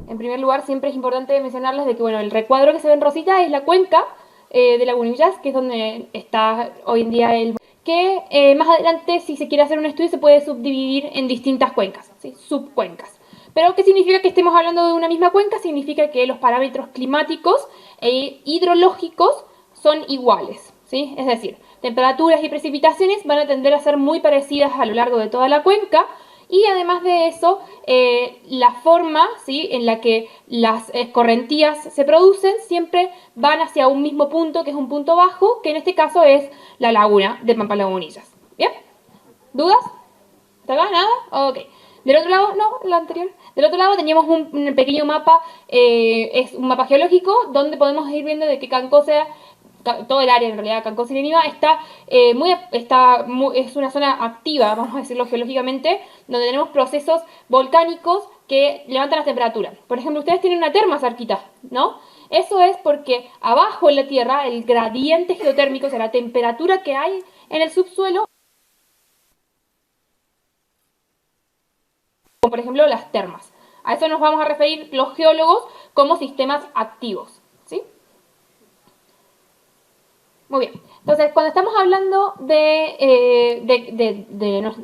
En primer lugar, siempre es importante mencionarles de que, bueno, el recuadro que se ve en rosita es la cuenca de Lagunillas, que es donde está hoy en día el... que más adelante, si se quiere hacer un estudio, se puede subdividir en distintas cuencas, ¿sí? Subcuencas. Pero, ¿qué significa que estemos hablando de una misma cuenca? Significa que los parámetros climáticos e hidrológicos son iguales, ¿sí? Es decir, temperaturas y precipitaciones van a tender a ser muy parecidas a lo largo de toda la cuenca, y además de eso, la forma, ¿sí?, en la que las escorrentías se producen siempre van hacia un mismo punto, que es un punto bajo, que en este caso es la laguna de Pampa Lagunillas. ¿Bien? ¿Dudas? ¿Hasta acá? ¿Nada? Ok. Del otro lado, no, la anterior. Del otro lado teníamos un pequeño mapa, es un mapa geológico, donde podemos ir viendo de que Cancosa, todo el área en realidad, Cancosa y Leniva, es una zona activa, vamos a decirlo geológicamente, donde tenemos procesos volcánicos que levantan las temperaturas. Por ejemplo, ustedes tienen una terma cerquita, ¿no? Eso es porque abajo en la Tierra, el gradiente geotérmico, o sea, la temperatura que hay en el subsuelo, como por ejemplo las termas. A eso nos vamos a referir los geólogos como sistemas activos, ¿sí? Muy bien. Entonces, cuando estamos hablando de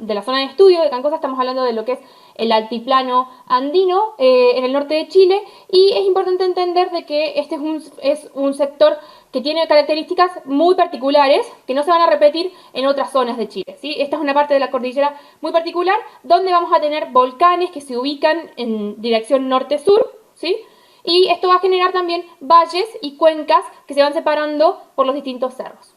la zona de estudio de Cancosa, estamos hablando de lo que es el altiplano andino en el norte de Chile, y es importante entender de que este es un sector que tiene características muy particulares que no se van a repetir en otras zonas de Chile, ¿sí? Esta es una parte de la cordillera muy particular donde vamos a tener volcanes que se ubican en dirección norte-sur, ¿sí? Y esto va a generar también valles y cuencas que se van separando por los distintos cerros.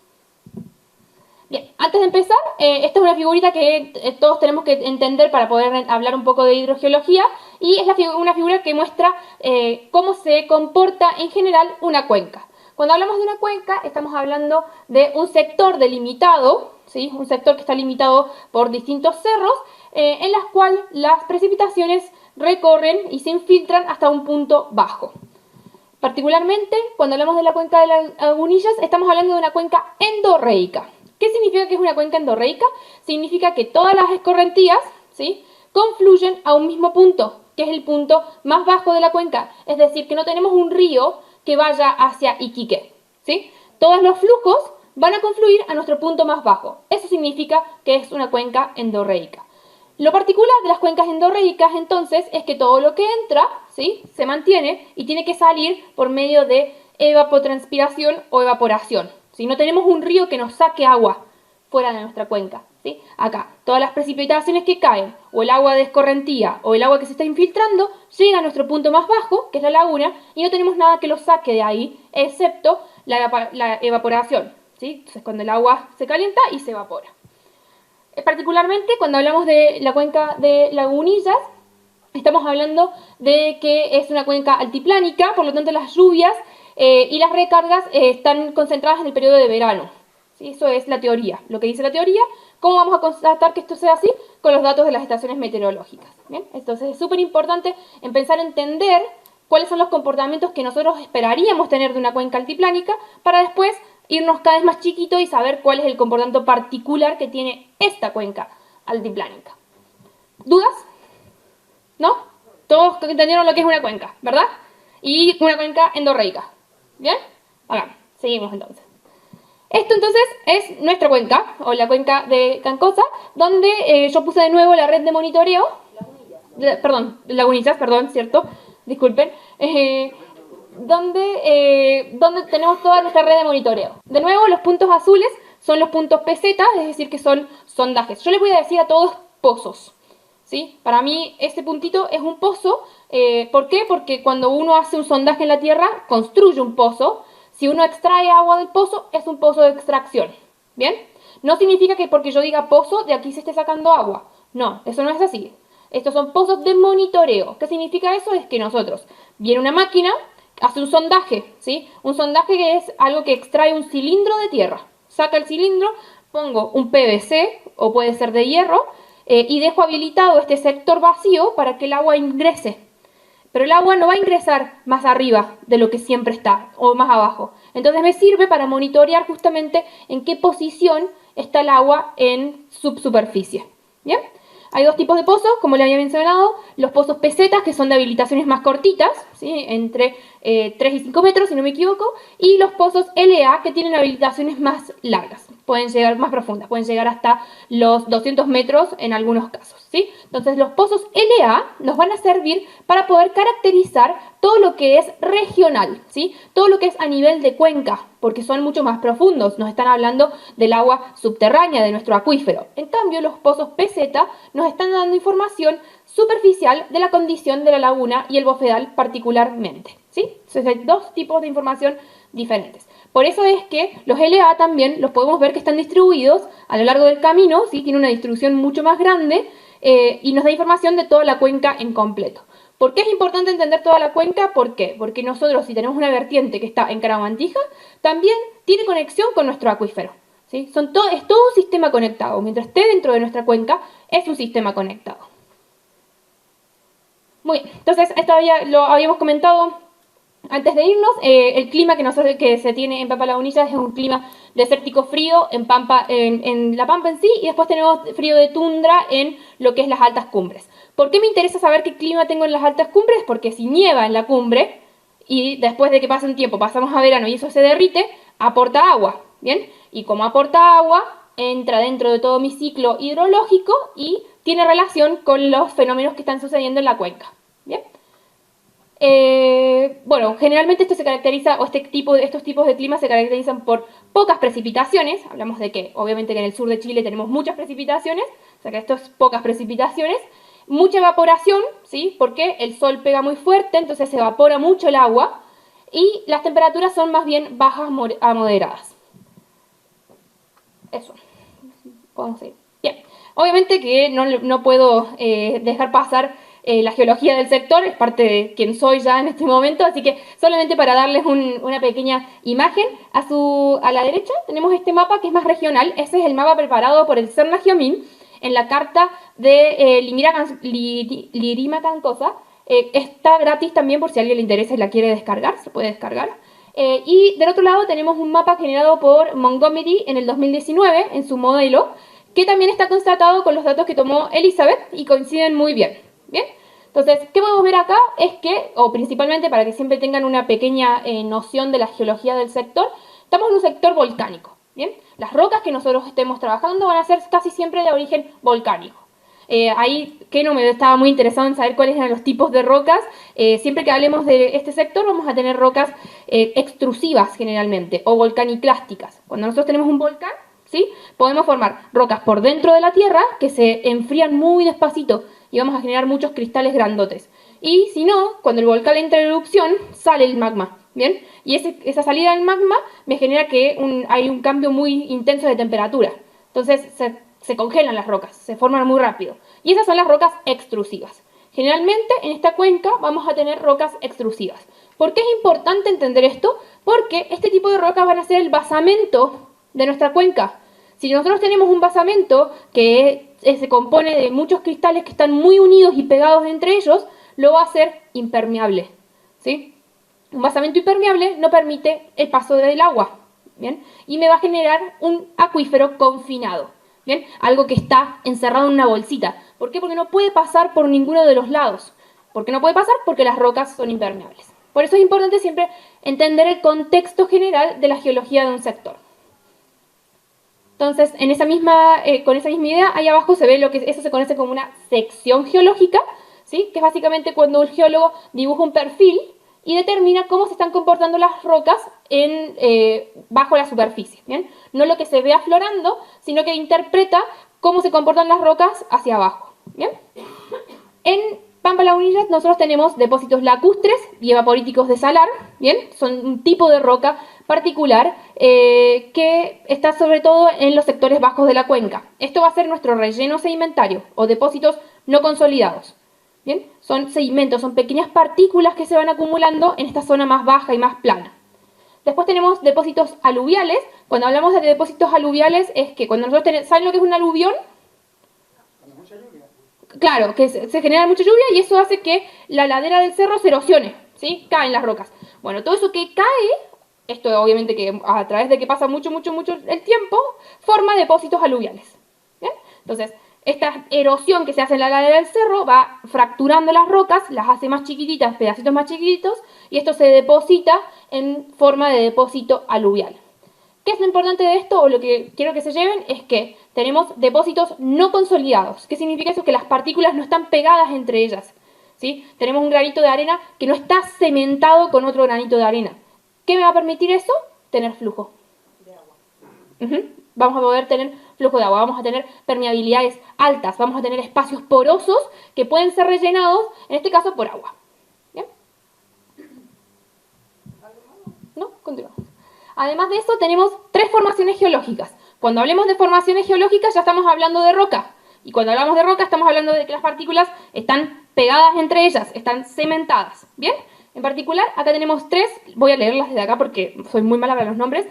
Bien, antes de empezar, esta es una figurita que todos tenemos que entender para poder hablar un poco de hidrogeología, y es una figura que muestra cómo se comporta en general una cuenca. Cuando hablamos de una cuenca, estamos hablando de un sector delimitado, ¿sí? Un sector que está limitado por distintos cerros, en las cuales las precipitaciones recorren y se infiltran hasta un punto bajo. Particularmente, cuando hablamos de la cuenca de Lagunillas, estamos hablando de una cuenca endorreica. ¿Qué significa que es una cuenca endorreica? Significa que todas las escorrentías, ¿sí?, confluyen a un mismo punto, que es el punto más bajo de la cuenca. Es decir, que no tenemos un río que vaya hacia Iquique, ¿sí? Todos los flujos van a confluir a nuestro punto más bajo. Eso significa que es una cuenca endorreica. Lo particular de las cuencas endorreicas, entonces, es que todo lo que entra, ¿sí?, se mantiene y tiene que salir por medio de evapotranspiración o evaporación. Si no tenemos un río que nos saque agua fuera de nuestra cuenca, ¿sí? Acá, todas las precipitaciones que caen, o el agua de escorrentía, o el agua que se está infiltrando, llega a nuestro punto más bajo, que es la laguna, y no tenemos nada que lo saque de ahí, excepto la evaporación, ¿sí? Entonces, cuando el agua se calienta y se evapora. Particularmente cuando hablamos de la cuenca de Lagunillas, estamos hablando de que es una cuenca altiplánica, por lo tanto las lluvias y las recargas están concentradas en el periodo de verano. ¿Sí? Eso es la teoría, lo que dice la teoría. ¿Cómo vamos a constatar que esto sea así? Con los datos de las estaciones meteorológicas. ¿Bien? Entonces es súper importante empezar a entender cuáles son los comportamientos que nosotros esperaríamos tener de una cuenca altiplánica para después irnos cada vez más chiquito y saber cuál es el comportamiento particular que tiene esta cuenca altiplánica. ¿Dudas? ¿No? Todos entendieron lo que es una cuenca, ¿verdad? Y una cuenca endorreica. ¿Bien? Acá, seguimos entonces. Esto entonces es nuestra cuenca, o la cuenca de Cancosa, donde yo puse de nuevo la red de monitoreo. Lagunillas, perdón, ¿cierto? Disculpen. Donde tenemos toda nuestra red de monitoreo. De nuevo, los puntos azules son los puntos peseta, es decir, que son sondajes. Yo les voy a decir a todos pozos, ¿sí? Para mí, este puntito es un pozo. ¿Por qué? Porque cuando uno hace un sondaje en la tierra, construye un pozo. Si uno extrae agua del pozo, es un pozo de extracción. ¿Bien? No significa que porque yo diga pozo, de aquí se esté sacando agua. No, eso no es así. Estos son pozos de monitoreo. ¿Qué significa eso? Es que nosotros, viene una máquina, hace un sondaje, ¿sí? Un sondaje que es algo que extrae un cilindro de tierra. Saca el cilindro, pongo un PVC, o puede ser de hierro, y dejo habilitado este sector vacío para que el agua ingrese. Pero el agua no va a ingresar más arriba de lo que siempre está, o más abajo. Entonces me sirve para monitorear justamente en qué posición está el agua en subsuperficie. ¿Bien? Hay dos tipos de pozos, como le había mencionado, los pozos pesetas, que son de habilitaciones más cortitas, ¿sí? Entre 3 y 5 metros, si no me equivoco, y los pozos LA, que tienen habilitaciones más largas, pueden llegar más profundas, pueden llegar hasta los 200 metros en algunos casos, ¿sí? Entonces los pozos LA nos van a servir para poder caracterizar todo lo que es regional, ¿sí? Todo lo que es a nivel de cuenca, porque son mucho más profundos, nos están hablando del agua subterránea de nuestro acuífero. En cambio, los pozos PZ nos están dando información superficial de la condición de la laguna y el bofedal particularmente, ¿sí? Entonces hay dos tipos de información diferentes. Por eso es que los LA también los podemos ver que están distribuidos a lo largo del camino, ¿sí? Tiene una distribución mucho más grande y nos da información de toda la cuenca en completo. ¿Por qué es importante entender toda la cuenca? ¿Por qué? Porque nosotros, si tenemos una vertiente que está en Caramantija, también tiene conexión con nuestro acuífero, ¿sí? Es todo un sistema conectado. Mientras esté dentro de nuestra cuenca, es un sistema conectado. Muy bien, entonces esto lo habíamos comentado antes de irnos. El clima que se tiene en Pampa Lagunillas es un clima desértico frío en la Pampa en sí, y después tenemos frío de tundra en lo que es las altas cumbres. ¿Por qué me interesa saber qué clima tengo en las altas cumbres? Porque si nieva en la cumbre y después de que pase un tiempo pasamos a verano y eso se derrite, aporta agua, ¿bien? Y como aporta agua, entra dentro de todo mi ciclo hidrológico y tiene relación con los fenómenos que están sucediendo en la cuenca, ¿bien? Bueno, generalmente esto se caracteriza, o estos tipos de clima se caracterizan por pocas precipitaciones. Hablamos de que, obviamente, que en el sur de Chile tenemos muchas precipitaciones, o sea que esto es pocas precipitaciones. Mucha evaporación, ¿sí? Porque el sol pega muy fuerte, entonces se evapora mucho el agua. Y las temperaturas son más bien bajas a moderadas. Eso. Podemos seguir. Bien. Obviamente que no puedo dejar pasar la geología del sector, es parte de quien soy ya en este momento, así que solamente para darles una pequeña imagen, a la derecha tenemos este mapa que es más regional. Ese es el mapa preparado por el CERNA Geomin en la carta de Lirimacancosa. Está gratis también por si a alguien le interesa y la quiere descargar, se puede descargar. Y del otro lado tenemos un mapa generado por Montgomery en el 2019 en su modelo, que también está constatado con los datos que tomó Elizabeth y coinciden muy bien. ¿Bien? Entonces, ¿qué podemos ver acá? Es que, o principalmente para que siempre tengan una pequeña noción de la geología del sector, estamos en un sector volcánico. ¿Bien? Las rocas que nosotros estemos trabajando van a ser casi siempre de origen volcánico. Ahí Keno me estaba muy interesado en saber cuáles eran los tipos de rocas. Siempre que hablemos de este sector vamos a tener rocas extrusivas generalmente, o volcaniclásticas. Cuando nosotros tenemos un volcán, ¿sí? Podemos formar rocas por dentro de la tierra que se enfrían muy despacito y vamos a generar muchos cristales grandotes. Y si no, cuando el volcán entra en erupción, sale el magma, ¿bien? Y esa salida del magma me genera que hay un cambio muy intenso de temperatura. Entonces se congelan las rocas, se forman muy rápido. Y esas son las rocas extrusivas. Generalmente en esta cuenca vamos a tener rocas extrusivas. ¿Por qué es importante entender esto? Porque este tipo de rocas van a ser el basamento de nuestra cuenca. Si nosotros tenemos un basamento que se compone de muchos cristales que están muy unidos y pegados entre ellos, lo va a hacer impermeable, ¿sí? Un basamento impermeable no permite el paso del agua, ¿bien? Y me va a generar un acuífero confinado, ¿bien? Algo que está encerrado en una bolsita. ¿Por qué? Porque no puede pasar por ninguno de los lados. ¿Por qué no puede pasar? Porque las rocas son impermeables. Por eso es importante siempre entender el contexto general de la geología de un sector. Entonces, con esa misma idea, ahí abajo se ve eso se conoce como una sección geológica, ¿sí? Que es básicamente cuando un geólogo dibuja un perfil y determina cómo se están comportando las rocas bajo la superficie, ¿bien? No lo que se ve aflorando, sino que interpreta cómo se comportan las rocas hacia abajo, ¿bien? En Pampa Lagunillas nosotros tenemos depósitos lacustres y evaporíticos de salar, ¿bien? Son un tipo de roca particular que está sobre todo en los sectores bajos de la cuenca. Esto va a ser nuestro relleno sedimentario o depósitos no consolidados, ¿bien? Son sedimentos, son pequeñas partículas que se van acumulando en esta zona más baja y más plana. Después tenemos depósitos aluviales. Cuando hablamos de depósitos aluviales es que cuando nosotros ¿saben lo que es un aluvión? Claro, que se genera mucha lluvia y eso hace que la ladera del cerro se erosione, ¿sí? Caen las rocas. Bueno, todo eso que cae, esto obviamente que a través de que pasa mucho el tiempo, forma depósitos aluviales. ¿Bien? Entonces, esta erosión que se hace en la ladera del cerro va fracturando las rocas, las hace más chiquititas, pedacitos más chiquititos, y esto se deposita en forma de depósito aluvial. ¿Qué es lo importante de esto, o lo que quiero que se lleven? Es que tenemos depósitos no consolidados. ¿Qué significa eso? Que las partículas no están pegadas entre ellas, ¿sí? Tenemos un granito de arena que no está cementado con otro granito de arena. ¿Qué me va a permitir eso? Tener flujo. De agua. Vamos a poder tener flujo de agua, vamos a tener permeabilidades altas, vamos a tener espacios porosos que pueden ser rellenados, en este caso, por agua. ¿Bien? ¿No? Continuamos. Además de eso, tenemos 3 formaciones geológicas. Cuando hablemos de formaciones geológicas, ya estamos hablando de roca. Y cuando hablamos de roca, estamos hablando de que las partículas están pegadas entre ellas, están cementadas. ¿Bien? En particular, acá tenemos 3, voy a leerlas desde acá porque soy muy mala para los nombres.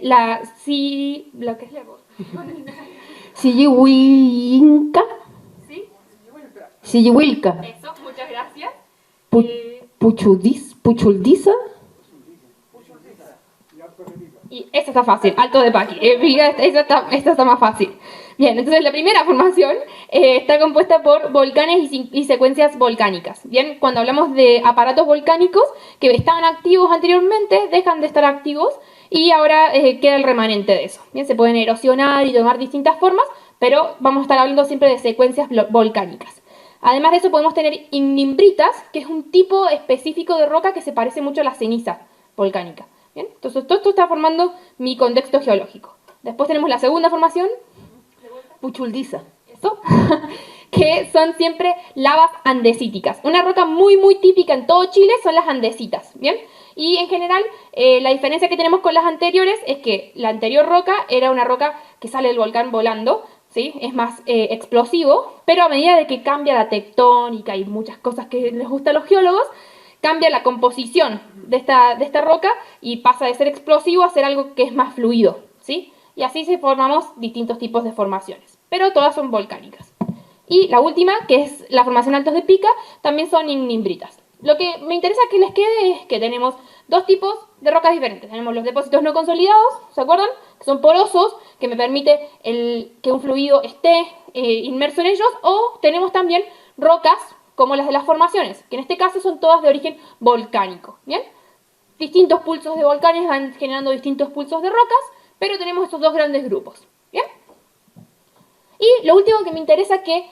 ¿La qué es la voz? Sillihuinca. ¿Sí? Sillihuilca. Eso, muchas gracias. Puchuldiza. Y esta está fácil, Alto de Paqui. Esta está más fácil. Bien, entonces la primera formación está compuesta por volcanes y secuencias volcánicas. Bien, cuando hablamos de aparatos volcánicos que estaban activos anteriormente, dejan de estar activos y ahora queda el remanente de eso. Bien, se pueden erosionar y tomar distintas formas, pero vamos a estar hablando siempre de secuencias volcánicas. Además de eso podemos tener ignimbritas, que es un tipo específico de roca que se parece mucho a la ceniza volcánica. Bien, entonces todo esto está formando mi contexto geológico. Después tenemos la segunda formación, Puchuldiza. eso, que son siempre lavas andesíticas. Una roca muy muy típica en todo Chile son las andesitas, ¿bien? Y en general la diferencia que tenemos con las anteriores es que la anterior roca era una roca que sale del volcán volando, ¿sí? Es más explosivo, pero a medida de que cambia la tectónica y muchas cosas que les gusta a los geólogos, cambia la composición de esta roca y pasa de ser explosivo a ser algo que es más fluido, ¿sí? Y así se formamos distintos tipos de formaciones, pero todas son volcánicas. Y la última, que es la formación Altos de Pica, también son ignimbritas. Lo que me interesa que les quede es que tenemos 2 tipos de rocas diferentes. Tenemos los depósitos no consolidados, ¿se acuerdan? Que son porosos, que me permite que un fluido esté inmerso en ellos, o tenemos también rocas como las de las formaciones, que en este caso son todas de origen volcánico, ¿bien? Distintos pulsos de volcanes van generando distintos pulsos de rocas, pero tenemos estos 2 grandes grupos, ¿bien? Y lo último que me interesa que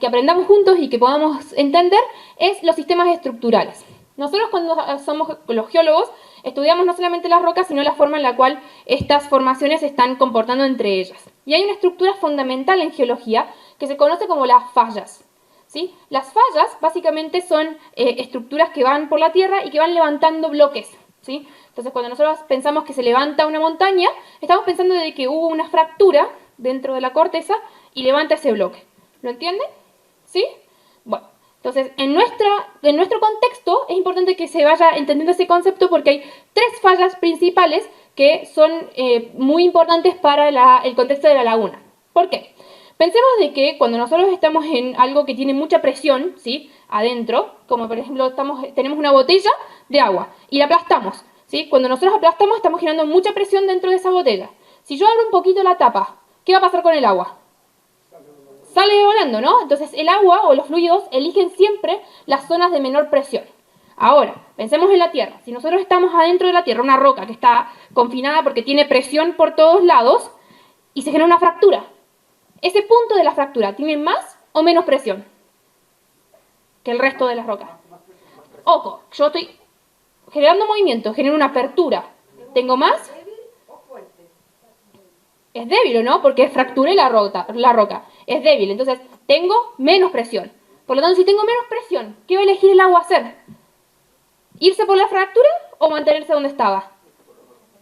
aprendamos juntos y que podamos entender es los sistemas estructurales. Nosotros cuando somos los geólogos estudiamos no solamente las rocas, sino la forma en la cual estas formaciones se están comportando entre ellas. Y hay una estructura fundamental en geología que se conoce como las fallas. ¿Sí? Las fallas básicamente son estructuras que van por la tierra y que van levantando bloques, ¿sí? Entonces cuando nosotros pensamos que se levanta una montaña, estamos pensando de que hubo una fractura dentro de la corteza y levanta ese bloque. ¿Lo entienden? ¿Sí? Bueno, entonces en nuestro contexto es importante que se vaya entendiendo ese concepto porque hay 3 fallas principales que son muy importantes para el contexto de la laguna. ¿Por qué? Pensemos de que cuando nosotros estamos en algo que tiene mucha presión, ¿sí? Adentro, como por ejemplo tenemos una botella de agua y la aplastamos, ¿sí? Cuando nosotros aplastamos estamos generando mucha presión dentro de esa botella. Si yo abro un poquito la tapa, ¿qué va a pasar con el agua? Sale volando, ¿no? Entonces el agua o los fluidos eligen siempre las zonas de menor presión. Ahora, pensemos en la Tierra. Si nosotros estamos adentro de la Tierra, una roca que está confinada porque tiene presión por todos lados y se genera una fractura, ¿ese punto de la fractura tiene más o menos presión que el resto de las rocas? Ojo, yo estoy generando movimiento, genero una apertura. ¿Tengo más? Es débil, ¿o no? Porque fracturé la roca. Es débil, entonces tengo menos presión. Por lo tanto, si tengo menos presión, ¿qué va a elegir el agua hacer? ¿Irse por la fractura o mantenerse donde estaba?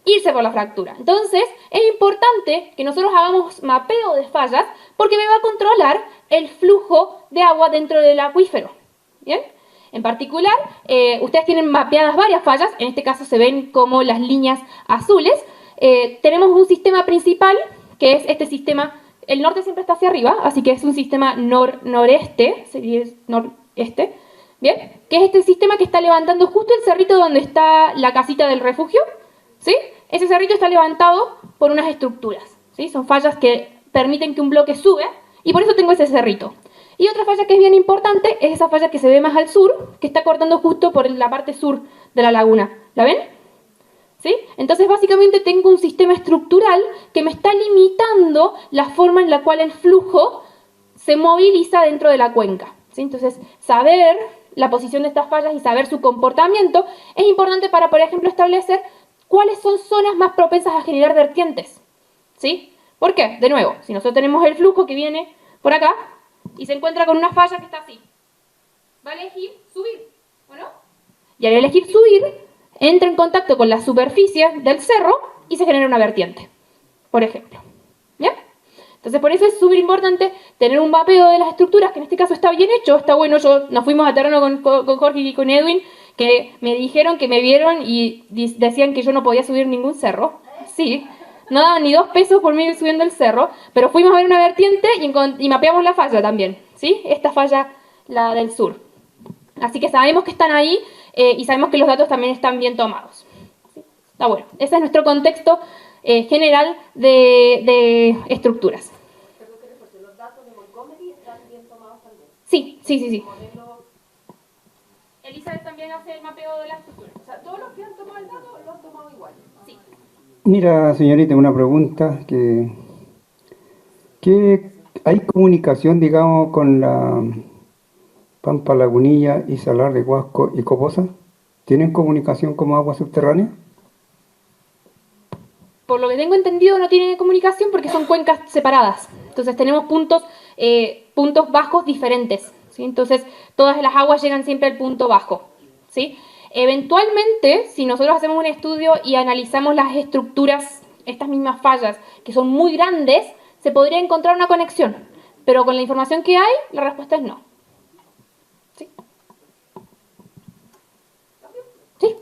Irse por la fractura. Entonces, es importante que nosotros hagamos mapeo de fallas porque me va a controlar el flujo de agua dentro del acuífero. ¿Bien? En particular, ustedes tienen mapeadas varias fallas, en este caso se ven como las líneas azules. Tenemos un sistema principal, que es este sistema, el norte siempre está hacia arriba, así que es un sistema noreste, sería noreste, ¿bien? Que es este sistema que está levantando justo el cerrito donde está la casita del refugio, ¿sí? Ese cerrito está levantado por unas estructuras, ¿sí? Son fallas que permiten que un bloque sube y por eso tengo ese cerrito. Y otra falla que es bien importante es esa falla que se ve más al sur, que está cortando justo por la parte sur de la laguna. ¿La ven? ¿Sí? Entonces básicamente tengo un sistema estructural que me está limitando la forma en la cual el flujo se moviliza dentro de la cuenca. ¿Sí? Entonces saber la posición de estas fallas y saber su comportamiento es importante para, por ejemplo, establecer cuáles son zonas más propensas a generar vertientes. ¿Sí? ¿Por qué? De nuevo, si nosotros tenemos el flujo que viene por acá y se encuentra con una falla que está así, va a elegir subir, ¿o no? Y al elegir subir, entra en contacto con la superficie del cerro y se genera una vertiente, por ejemplo. ¿Bien? Entonces por eso es súper importante tener un mapeo de las estructuras, que en este caso está bien hecho, está bueno. Nos fuimos a terreno con Jorge y con Edwin, que me dijeron que me vieron y decían que yo no podía subir ningún cerro. Sí, no daban ni 2 pesos por mí ir subiendo el cerro, pero fuimos a ver una vertiente y mapeamos la falla también, ¿sí? Esta falla, la del sur. Así que sabemos que están ahí y sabemos que los datos también están bien tomados. ¿Sí? Está bueno. Ese es nuestro contexto general de estructuras. ¿Los datos de Montgomery están bien tomados también? Sí, sí, sí, sí. Elizabeth también hace el mapeo de la estructura. O sea, todos los que han tomado el dato lo han tomado igual. Sí. Mira, señorita, una pregunta que ¿hay comunicación, digamos, con la Pampa Lagunilla y Salar de Huasco y Coposa? ¿Tienen comunicación como agua subterránea? Por lo que tengo entendido no tiene comunicación porque son cuencas separadas. Entonces tenemos puntos bajos diferentes, ¿sí? Entonces todas las aguas llegan siempre al punto bajo, ¿sí? Eventualmente, si nosotros hacemos un estudio y analizamos las estructuras, estas mismas fallas, que son muy grandes, se podría encontrar una conexión. Pero con la información que hay, la respuesta es no. ¿Sí? ¿Sí?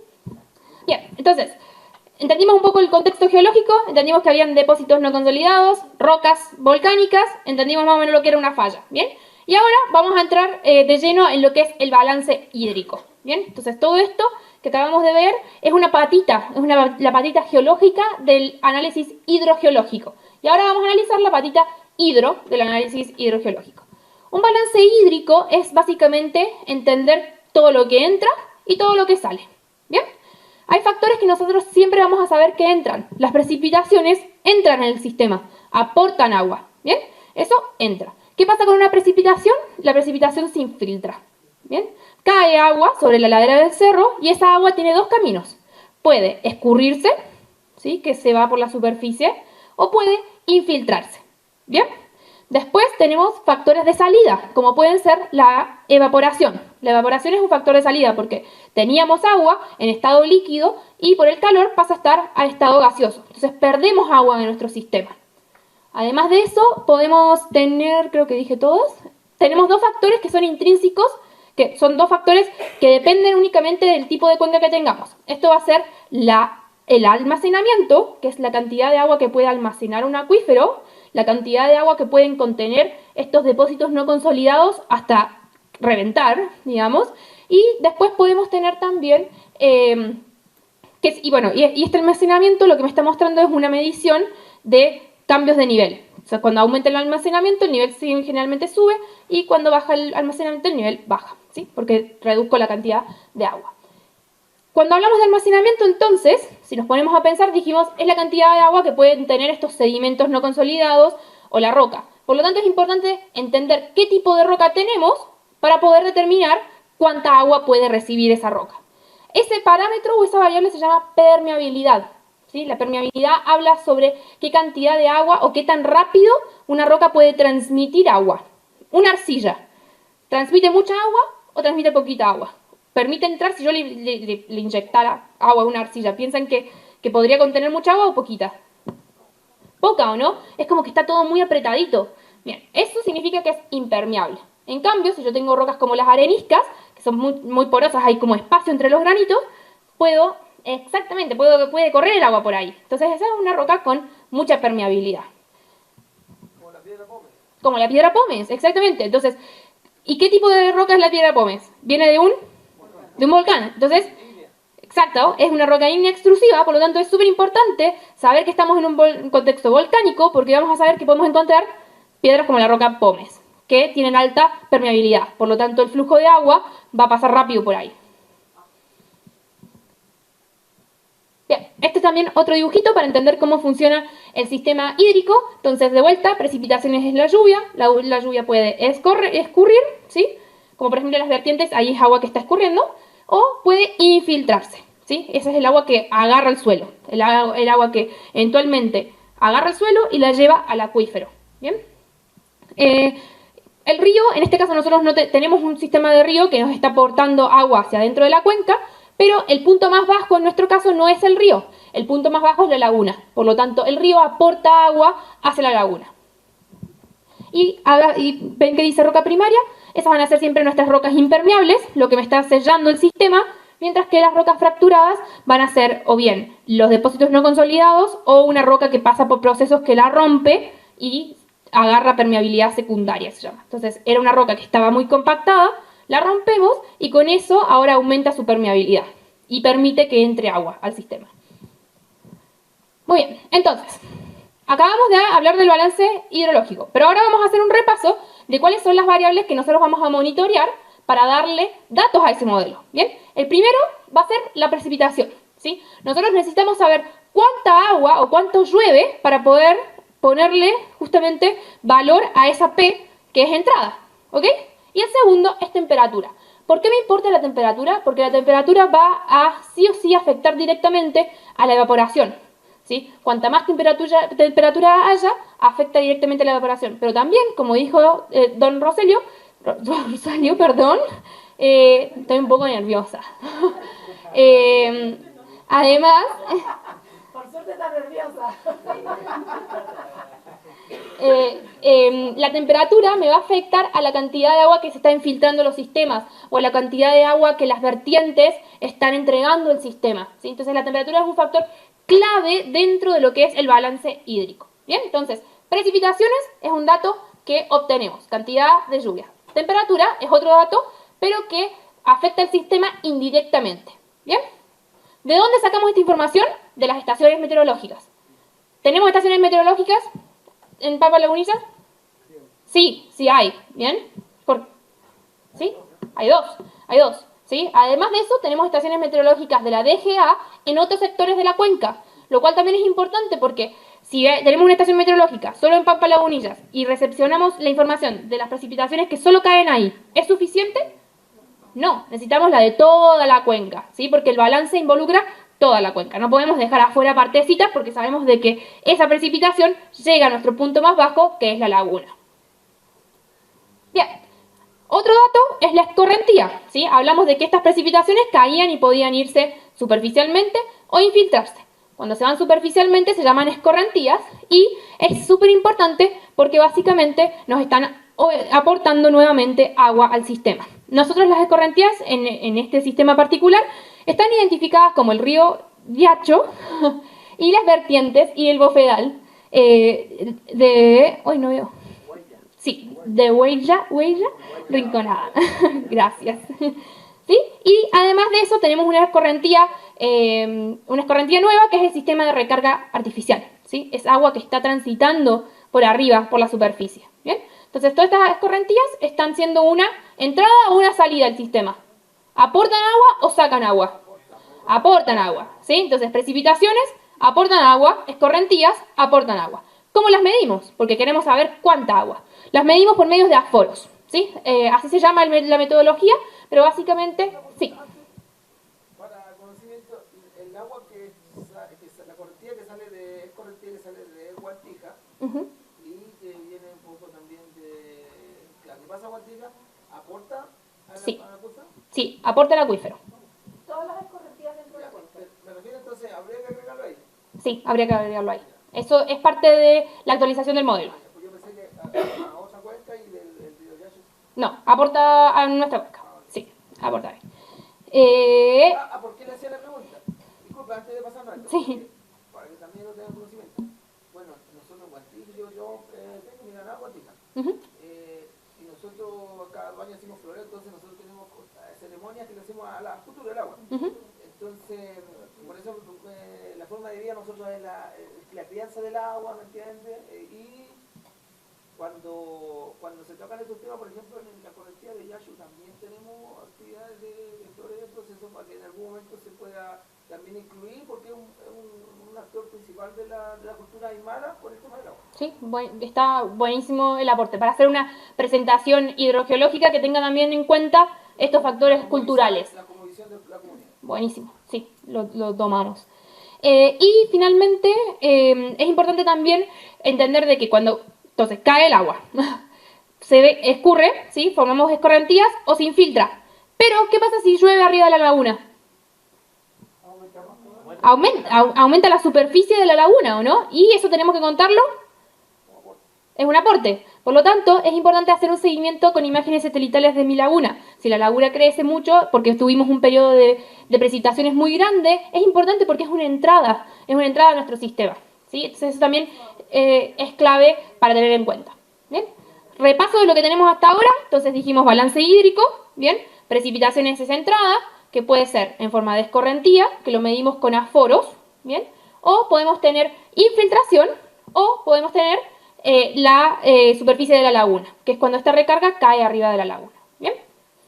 Bien, entonces, entendimos un poco el contexto geológico, entendimos que habían depósitos no consolidados, rocas volcánicas, entendimos más o menos lo que era una falla, ¿bien? Y ahora vamos a entrar de lleno en lo que es el balance hídrico, ¿bien? Entonces todo esto que acabamos de ver es una patita, la patita geológica del análisis hidrogeológico. Y ahora vamos a analizar la patita hidro del análisis hidrogeológico. Un balance hídrico es básicamente entender todo lo que entra y todo lo que sale, ¿bien? Hay factores que nosotros siempre vamos a saber que entran. Las precipitaciones entran en el sistema, aportan agua, ¿bien? Eso entra. ¿Qué pasa con una precipitación? La precipitación se infiltra, ¿bien? Cae agua sobre la ladera del cerro y esa agua tiene 2 caminos. Puede escurrirse, ¿sí? Que se va por la superficie, o puede infiltrarse, ¿bien? Después tenemos factores de salida, como pueden ser la evaporación. La evaporación es un factor de salida porque teníamos agua en estado líquido y por el calor pasa a estar a estado gaseoso. Entonces perdemos agua en nuestro sistema. Además de eso, podemos tener, creo que dije todos, tenemos 2 factores que son intrínsecos, que son 2 factores que dependen únicamente del tipo de cuenca que tengamos. Esto va a ser el almacenamiento, que es la cantidad de agua que puede almacenar un acuífero, la cantidad de agua que pueden contener estos depósitos no consolidados hasta reventar, digamos, y después podemos tener también, y este almacenamiento lo que me está mostrando es una medición de cambios de nivel. O sea, cuando aumenta el almacenamiento, el nivel generalmente sube, y cuando baja el almacenamiento, el nivel baja, ¿sí? Porque reduzco la cantidad de agua. Cuando hablamos de almacenamiento, entonces, si nos ponemos a pensar, dijimos, es la cantidad de agua que pueden tener estos sedimentos no consolidados o la roca. Por lo tanto, es importante entender qué tipo de roca tenemos para poder determinar cuánta agua puede recibir esa roca. Ese parámetro o esa variable se llama permeabilidad, ¿sí? La permeabilidad habla sobre qué cantidad de agua o qué tan rápido una roca puede transmitir agua. Una arcilla, ¿transmite mucha agua o transmite poquita agua? Permite entrar si yo le inyectara agua a una arcilla. ¿Piensan que podría contener mucha agua o poquita? Poca, ¿o no? Es como que está todo muy apretadito. Bien, eso significa que es impermeable. En cambio, si yo tengo rocas como las areniscas, que son muy porosas, hay como espacio entre los granitos, puede correr el agua por ahí. Entonces esa es una roca con mucha permeabilidad. Como la piedra pómez. Como la piedra pómez, exactamente. Entonces, ¿y qué tipo de roca es la piedra pómez? Viene de un volcán. Entonces, exacto, es una roca ígnea extrusiva, por lo tanto es súper importante saber que estamos en un contexto volcánico, porque vamos a saber que podemos encontrar piedras como la roca pómez, que tienen alta permeabilidad. Por lo tanto, el flujo de agua va a pasar rápido por ahí. Bien, este es también otro dibujito para entender cómo funciona el sistema hídrico. Entonces, de vuelta, precipitaciones es la lluvia. La lluvia puede escurrir, ¿sí? Como por ejemplo en las vertientes, ahí es agua que está escurriendo. O puede infiltrarse, ¿sí? Ese es el agua que agarra el suelo. El agua que eventualmente agarra el suelo y la lleva al acuífero. ¿Bien? El río, en este caso nosotros no tenemos un sistema de río que nos está aportando agua hacia adentro de la cuenca, pero el punto más bajo en nuestro caso no es el río, el punto más bajo es la laguna. Por lo tanto, el río aporta agua hacia la laguna. Y ven que dice roca primaria, esas van a ser siempre nuestras rocas impermeables, lo que me está sellando el sistema, mientras que las rocas fracturadas van a ser o bien los depósitos no consolidados o una roca que pasa por procesos que la rompe y agarra permeabilidad secundaria, se llama. Entonces, era una roca que estaba muy compactada, la rompemos y con eso ahora aumenta su permeabilidad y permite que entre agua al sistema. Muy bien, entonces, acabamos de hablar del balance hidrológico, pero ahora vamos a hacer un repaso de cuáles son las variables que nosotros vamos a monitorear para darle datos a ese modelo. Bien, el primero va a ser la precipitación, ¿sí? Nosotros necesitamos saber cuánta agua o cuánto llueve para poder ponerle justamente valor a esa P que es entrada, ¿ok? Y el segundo es temperatura. ¿Por qué me importa la temperatura? Porque la temperatura va a sí o sí afectar directamente a la evaporación, ¿sí? Cuanta más temperatura haya, afecta directamente a la evaporación. Pero también, como dijo don Rosalio, perdón, estoy un poco nerviosa. Además, Por suerte está nerviosa. la temperatura me va a afectar a la cantidad de agua que se está infiltrando en los sistemas o a la cantidad de agua que las vertientes están entregando al sistema, ¿sí? Entonces la temperatura es un factor clave dentro de lo que es el balance hídrico. Bien, entonces precipitaciones es un dato que obtenemos, cantidad de lluvia. Temperatura es otro dato, pero que afecta al sistema indirectamente. Bien, ¿de dónde sacamos esta información? De las estaciones meteorológicas. ¿Tenemos estaciones meteorológicas en Pampa Lagunillas? Sí, sí hay. ¿Bien? ¿Sí? Hay dos. ¿Sí? Además de eso, tenemos estaciones meteorológicas de la DGA en otros sectores de la cuenca, lo cual también es importante porque si tenemos una estación meteorológica solo en Pampa Lagunillas y recepcionamos la información de las precipitaciones que solo caen ahí, ¿es suficiente? No, necesitamos la de toda la cuenca, ¿sí? Porque el balance involucra toda la cuenca. No podemos dejar afuera partecitas porque sabemos de que esa precipitación llega a nuestro punto más bajo, que es la laguna. Bien, otro dato es la escorrentía, ¿sí? Hablamos de que estas precipitaciones caían y podían irse superficialmente o infiltrarse. Cuando se van superficialmente se llaman escorrentías y es súper importante porque básicamente nos están aportando nuevamente agua al sistema. Nosotros las escorrentías en este sistema particular están identificadas como el río Riacho y las vertientes y el bofedal hoy no veo. Sí, de Huella, Rinconada. Gracias. ¿Sí? Y además de eso tenemos una escorrentía nueva que es el sistema de recarga artificial, ¿sí? Es agua que está transitando por arriba, por la superficie. ¿Bien? Entonces todas estas escorrentías están siendo una entrada o una salida del sistema. ¿Aportan agua o sacan agua? Aportan agua, ¿sí? Entonces precipitaciones aportan agua, escorrentías aportan agua. ¿Cómo las medimos? Porque queremos saber cuánta agua. Las medimos por medios de aforos, ¿sí? Así se llama la metodología, pero básicamente, sí. Para conocimiento, el agua la correntía que sale de Guantija y que viene un poco también de la que pasa a Guantija, ¿aporta a la cosa? Sí, aporta el acuífero. Todas las escorrentías dentro de la cuenca. Me refiero entonces, ¿habría que agregarlo ahí? Sí, habría que agregarlo ahí. Eso es parte de la actualización del modelo. Pues yo pensé que a otra cuenca y del río Yacho. No, aporta a nuestra cuenca. Sí, aporta ahí. ¿Por qué le hacía la pregunta? Disculpa, antes de pasar a esto. Sí. Para que también lo tengan conocimiento. Bueno, nosotros en Guantija, yo tengo mi ganado Guantija. Y nosotros cada 2 años hacemos floreo, entonces nosotros tenemos ceremonias que le hacemos a la cultura del agua. Entonces, por eso la forma de vida nosotros es la crianza del agua, ¿me entiendes? Y cuando se tocan estos temas, por ejemplo, en la correntía de Yashu también tenemos actividades de flores del proceso para que en algún momento se pueda también incluir, porque es un actor principal de la cultura aymara por el tema del agua. Sí, está buenísimo el aporte. Para hacer una presentación hidrogeológica que tenga también en cuenta estos factores culturales. La cosmovisión de la comunidad. Buenísimo, sí, lo tomamos. Y finalmente es importante también entender de que cuando entonces cae el agua, escurre, ¿sí? Formamos escorrentías o se infiltra. Pero, ¿qué pasa si llueve arriba de la laguna? Aumenta la superficie de la laguna, ¿o no? Y eso tenemos que contarlo. Es un aporte. Por lo tanto, es importante hacer un seguimiento con imágenes satelitales de mi laguna. Si la laguna crece mucho, porque tuvimos un periodo de precipitaciones muy grande, es importante porque es una entrada a nuestro sistema, ¿sí? Entonces eso también es clave para tener en cuenta. ¿Bien? Repaso de lo que tenemos hasta ahora. Entonces dijimos balance hídrico, ¿bien? Precipitaciones es entrada, que puede ser en forma de escorrentía, que lo medimos con aforos, ¿bien? O podemos tener infiltración, o podemos tener la superficie de la laguna, que es cuando esta recarga cae arriba de la laguna, ¿bien?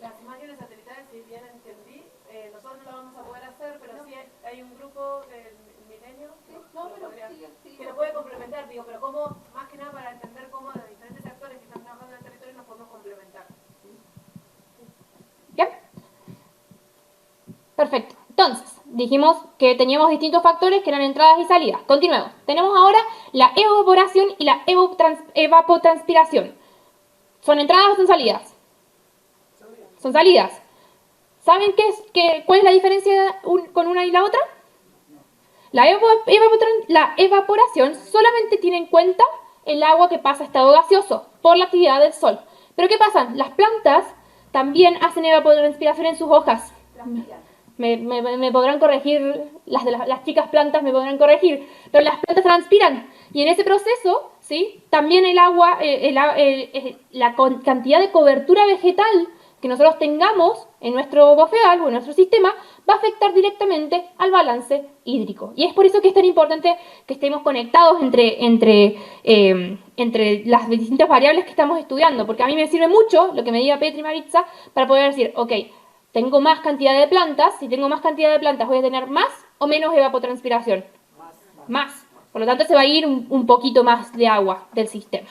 Las imágenes satelitales, si bien entendí, nosotros no lo vamos a poder hacer, pero sí hay un grupo del Milenio que lo puede complementar, digo, pero cómo, más que nada para entender cómo los diferentes actores que están trabajando en el territorio nos podemos complementar. ¿Bien? Perfecto. Entonces, dijimos que teníamos distintos factores que eran entradas y salidas. Continuemos. Tenemos ahora la evaporación y la evapotranspiración. ¿Son entradas o son salidas? Son salidas. ¿Saben cuál es la diferencia con una y la otra? La evaporación solamente tiene en cuenta el agua que pasa a estado gaseoso por la actividad del sol. ¿Pero qué pasa? Las plantas también hacen evapotranspiración en sus hojas. Me podrán corregir, las chicas plantas me podrán corregir, pero las plantas transpiran y en ese proceso, ¿sí? También el agua, la cantidad de cobertura vegetal que nosotros tengamos en nuestro bofedal o en nuestro sistema va a afectar directamente al balance hídrico. Y es por eso que es tan importante que estemos conectados entre las distintas variables que estamos estudiando, porque a mí me sirve mucho lo que me diga Petri Maritza para poder decir, ok, tengo más cantidad de plantas, si tengo más cantidad de plantas voy a tener más o menos evapotranspiración. Más. Por lo tanto se va a ir un poquito más de agua del sistema.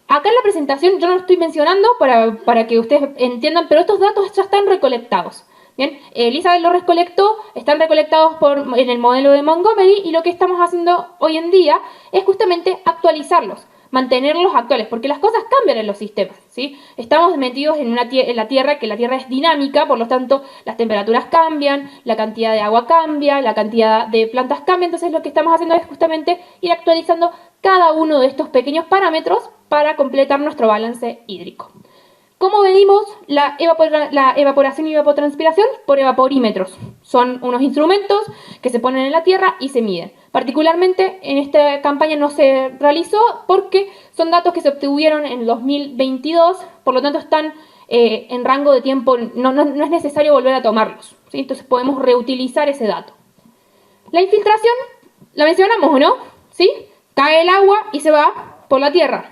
Acá en la presentación yo no lo estoy mencionando para que ustedes entiendan, pero estos datos ya están recolectados. Bien, Elizabeth los recolectó, están recolectados en el modelo de Montgomery y lo que estamos haciendo hoy en día es justamente actualizarlos, mantenerlos actuales, porque las cosas cambian en los sistemas, ¿sí? Estamos metidos en la Tierra, que la Tierra es dinámica, por lo tanto las temperaturas cambian, la cantidad de agua cambia, la cantidad de plantas cambia, entonces lo que estamos haciendo es justamente ir actualizando cada uno de estos pequeños parámetros para completar nuestro balance hídrico. ¿Cómo medimos la evaporación y evapotranspiración? Por evaporímetros. Son unos instrumentos que se ponen en la Tierra y se miden. Particularmente en esta campaña no se realizó porque son datos que se obtuvieron en 2022, por lo tanto están en rango de tiempo, no es necesario volver a tomarlos, ¿sí? Entonces podemos reutilizar ese dato. La infiltración, la mencionamos, ¿o no? ¿Sí? Cae el agua y se va por la Tierra.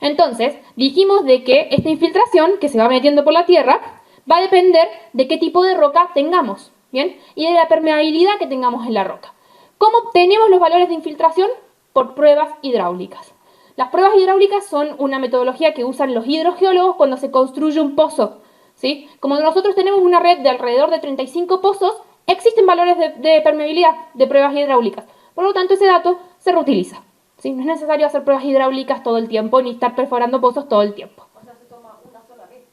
Entonces, dijimos de que esta infiltración que se va metiendo por la tierra va a depender de qué tipo de roca tengamos, ¿bien? Y de la permeabilidad que tengamos en la roca. ¿Cómo obtenemos los valores de infiltración? Por pruebas hidráulicas. Las pruebas hidráulicas son una metodología que usan los hidrogeólogos cuando se construye un pozo, ¿sí? Como nosotros tenemos una red de alrededor de 35 pozos, existen valores de permeabilidad de pruebas hidráulicas. Por lo tanto, ese dato se reutiliza. ¿Sí? No es necesario hacer pruebas hidráulicas todo el tiempo ni estar perforando pozos todo el tiempo. O sea, se toma una sola vez.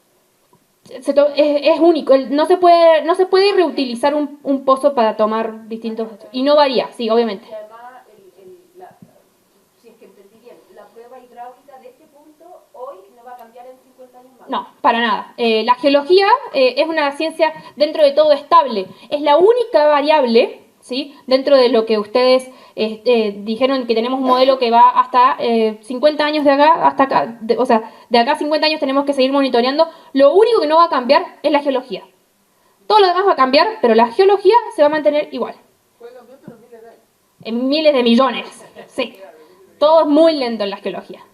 Es único, no se puede reutilizar un pozo para tomar distintos... Y no varía, sí, obviamente. Y además, si es que entendí bien, la prueba hidráulica de este punto hoy no va a cambiar en 50 años más. No, para nada. La geología es una ciencia dentro de todo estable. Es la única variable, ¿sí? Dentro de lo que ustedes dijeron que tenemos un modelo que va hasta 50 años de acá, hasta acá, o sea, de acá a 50 años tenemos que seguir monitoreando. Lo único que no va a cambiar es la geología. Todo lo demás va a cambiar, pero la geología se va a mantener igual. Puede cambiar, pero en miles de años. En miles de millones, sí. Todo es muy lento en la geología.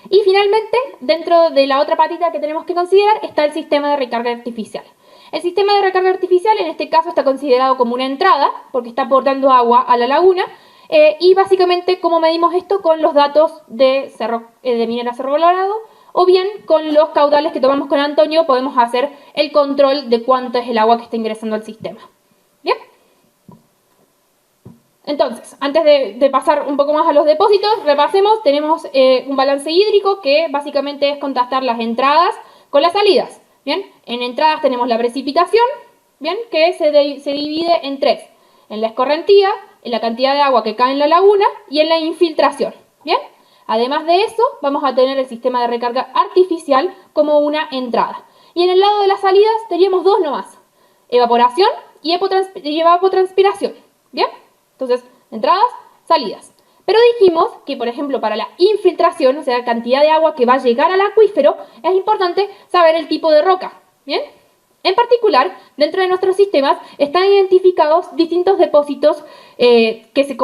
Y finalmente, dentro de la otra patita que tenemos que considerar está el sistema de recarga artificial. El sistema de recarga artificial en este caso está considerado como una entrada, porque está aportando agua a la laguna, y básicamente, ¿cómo medimos esto? Con los datos de Minera Cerro Colorado, o bien con los caudales que tomamos con Antonio, podemos hacer el control de cuánto es el agua que está ingresando al sistema. ¿Bien? Entonces, antes de pasar un poco más a los depósitos, repasemos, tenemos un balance hídrico que básicamente es contrastar las entradas con las salidas. ¿Bien? En entradas tenemos la precipitación, ¿bien? Que se divide en tres: en la escorrentía, en la cantidad de agua que cae en la laguna y en la infiltración. ¿Bien? Además de eso, vamos a tener el sistema de recarga artificial como una entrada. Y en el lado de las salidas teníamos dos nomás: evaporación y evapotranspiración. ¿Bien? Entonces, entradas, salidas. Pero dijimos que, por ejemplo, para la infiltración, o sea, la cantidad de agua que va a llegar al acuífero, es importante saber el tipo de roca. ¿Bien? En particular, dentro de nuestros sistemas están identificados distintos depósitos que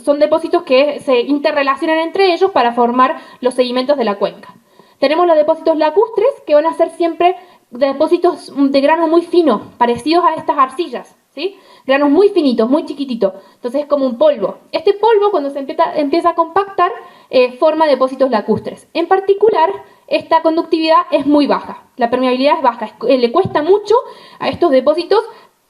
son depósitos que se interrelacionan entre ellos para formar los sedimentos de la cuenca. Tenemos los depósitos lacustres, que van a ser siempre depósitos de grano muy fino, parecidos a estas arcillas, ¿sí? Granos muy finitos, muy chiquititos. Entonces es como un polvo. Este polvo, cuando se empieza a compactar, forma depósitos lacustres. En particular, esta conductividad es muy baja. La permeabilidad es baja. Le cuesta mucho a estos depósitos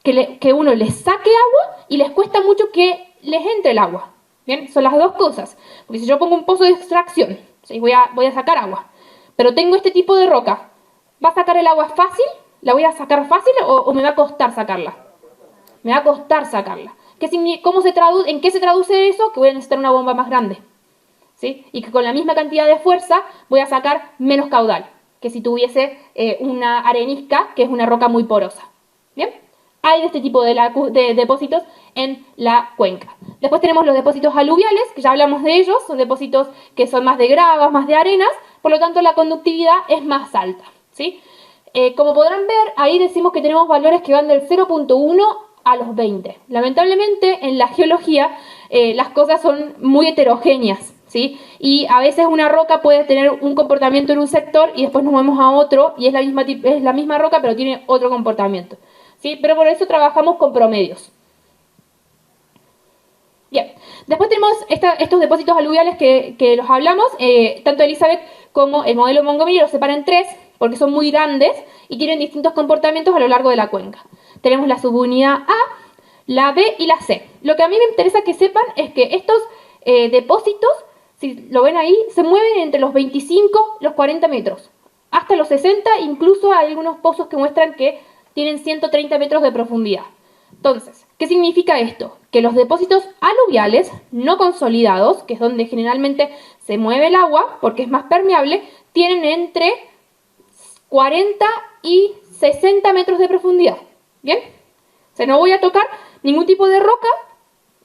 que uno les saque agua y les cuesta mucho que les entre el agua. ¿Bien? Son las dos cosas. Porque si yo pongo un pozo de extracción, ¿sí? voy a sacar agua, pero tengo este tipo de roca, ¿va a sacar el agua fácil? ¿La voy a sacar fácil o me va a costar sacarla? Me va a costar sacarla. ¿En qué se traduce eso? Que voy a necesitar una bomba más grande, ¿sí? Y que con la misma cantidad de fuerza voy a sacar menos caudal que si tuviese una arenisca, que es una roca muy porosa. ¿Bien? Hay de este tipo de depósitos en la cuenca. Después tenemos los depósitos aluviales, que ya hablamos de ellos. Son depósitos que son más de gravas, más de arenas, por lo tanto la conductividad es más alta, ¿sí? Como podrán ver, ahí decimos que tenemos valores que van del 0.1 a los 20. Lamentablemente, en la geología las cosas son muy heterogéneas, ¿sí? Y a veces una roca puede tener un comportamiento en un sector y después nos movemos a otro y es la misma roca pero tiene otro comportamiento, ¿sí? Pero por eso trabajamos con promedios. Bien, después tenemos estos depósitos aluviales que los hablamos. Tanto Elizabeth como el modelo Montgomery los separan en tres porque son muy grandes y tienen distintos comportamientos a lo largo de la cuenca. Tenemos la subunidad A, la B y la C. Lo que a mí me interesa que sepan es que estos depósitos, si lo ven ahí, se mueven entre los 25 y los 40 metros. Hasta los 60, incluso hay algunos pozos que muestran que tienen 130 metros de profundidad. Entonces, ¿qué significa esto? Que los depósitos aluviales no consolidados, que es donde generalmente se mueve el agua porque es más permeable, tienen entre 40 y 60 metros de profundidad. ¿Bien? O sea, no voy a tocar ningún tipo de roca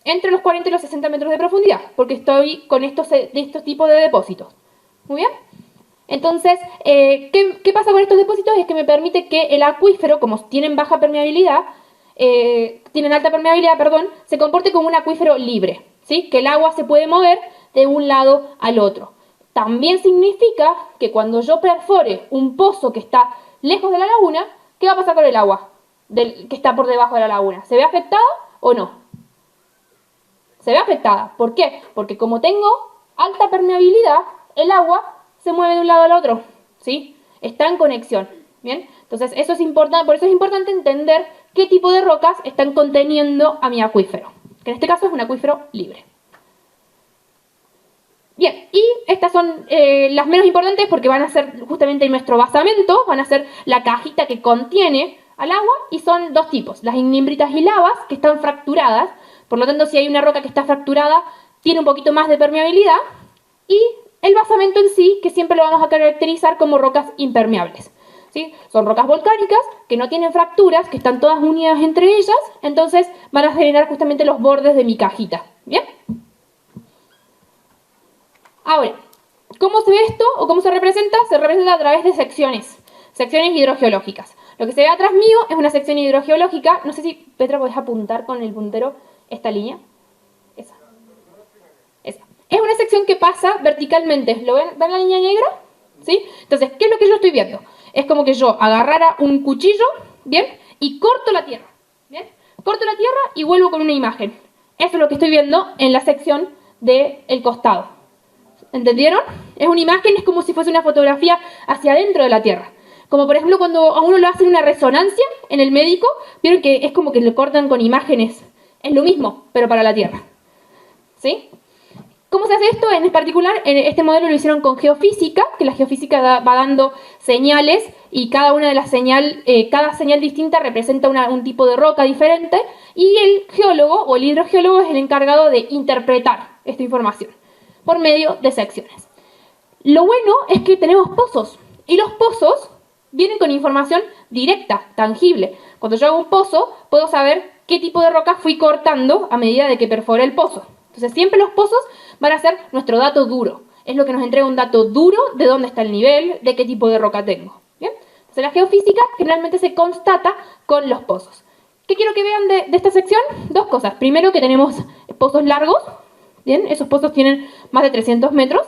entre los 40 y los 60 metros de profundidad, porque estoy con estos tipos de depósitos. ¿Muy bien? Entonces, ¿qué pasa con estos depósitos? Es que me permite que el acuífero, como tienen baja permeabilidad, tienen alta permeabilidad, perdón, se comporte como un acuífero libre, ¿sí? Que el agua se puede mover de un lado al otro. También significa que cuando yo perfore un pozo que está lejos de la laguna, ¿qué va a pasar con el agua que está por debajo de la laguna? ¿Se ve afectada o no? Se ve afectada. ¿Por qué? Porque como tengo alta permeabilidad, el agua se mueve de un lado al otro, ¿sí? Está en conexión, ¿bien? Entonces, eso es importante, por eso es importante entender qué tipo de rocas están conteniendo a mi acuífero, que en este caso es un acuífero libre. Bien, y estas son las menos importantes porque van a ser justamente nuestro basamento, van a ser la cajita que contiene al agua, y son dos tipos: las ignimbritas y lavas, que están fracturadas. Por lo tanto, si hay una roca que está fracturada, tiene un poquito más de permeabilidad, y el basamento en sí, que siempre lo vamos a caracterizar como rocas impermeables, ¿sí? Son rocas volcánicas que no tienen fracturas, que están todas unidas entre ellas, entonces van a generar justamente los bordes de mi cajita. ¿Bien? Ahora, ¿cómo se ve esto o cómo se representa? Se representa a través de secciones hidrogeológicas. Lo que se ve atrás mío es una sección hidrogeológica. No sé si, Petra, podés apuntar con el puntero esta línea. Esa. Es una sección que pasa verticalmente. ¿Lo ven la línea negra? ¿Sí? Entonces, ¿qué es lo que yo estoy viendo? Es como que yo agarrara un cuchillo, ¿bien? Y corto la tierra, ¿bien? Corto la tierra y vuelvo con una imagen. Eso es lo que estoy viendo en la sección del costado. ¿Entendieron? Es una imagen, es como si fuese una fotografía hacia adentro de la tierra. Como por ejemplo cuando a uno lo hacen una resonancia en el médico, vieron que es como que lo cortan con imágenes. Es lo mismo, pero para la tierra. ¿Sí? ¿Cómo se hace esto? En particular, en este modelo lo hicieron con geofísica, que la geofísica va dando señales y cada una de las cada señal distinta representa un tipo de roca diferente y el geólogo o el hidrogeólogo es el encargado de interpretar esta información por medio de secciones. Lo bueno es que tenemos pozos y los pozos vienen con información directa, tangible. Cuando yo hago un pozo, puedo saber qué tipo de roca fui cortando a medida de que perforé el pozo. Entonces siempre los pozos van a ser nuestro dato duro. Es lo que nos entrega un dato duro de dónde está el nivel, de qué tipo de roca tengo. ¿Bien? Entonces la geofísica generalmente se constata con los pozos. ¿Qué quiero que vean de esta sección? Dos cosas. Primero que tenemos pozos largos. ¿Bien? Esos pozos tienen más de 300 metros.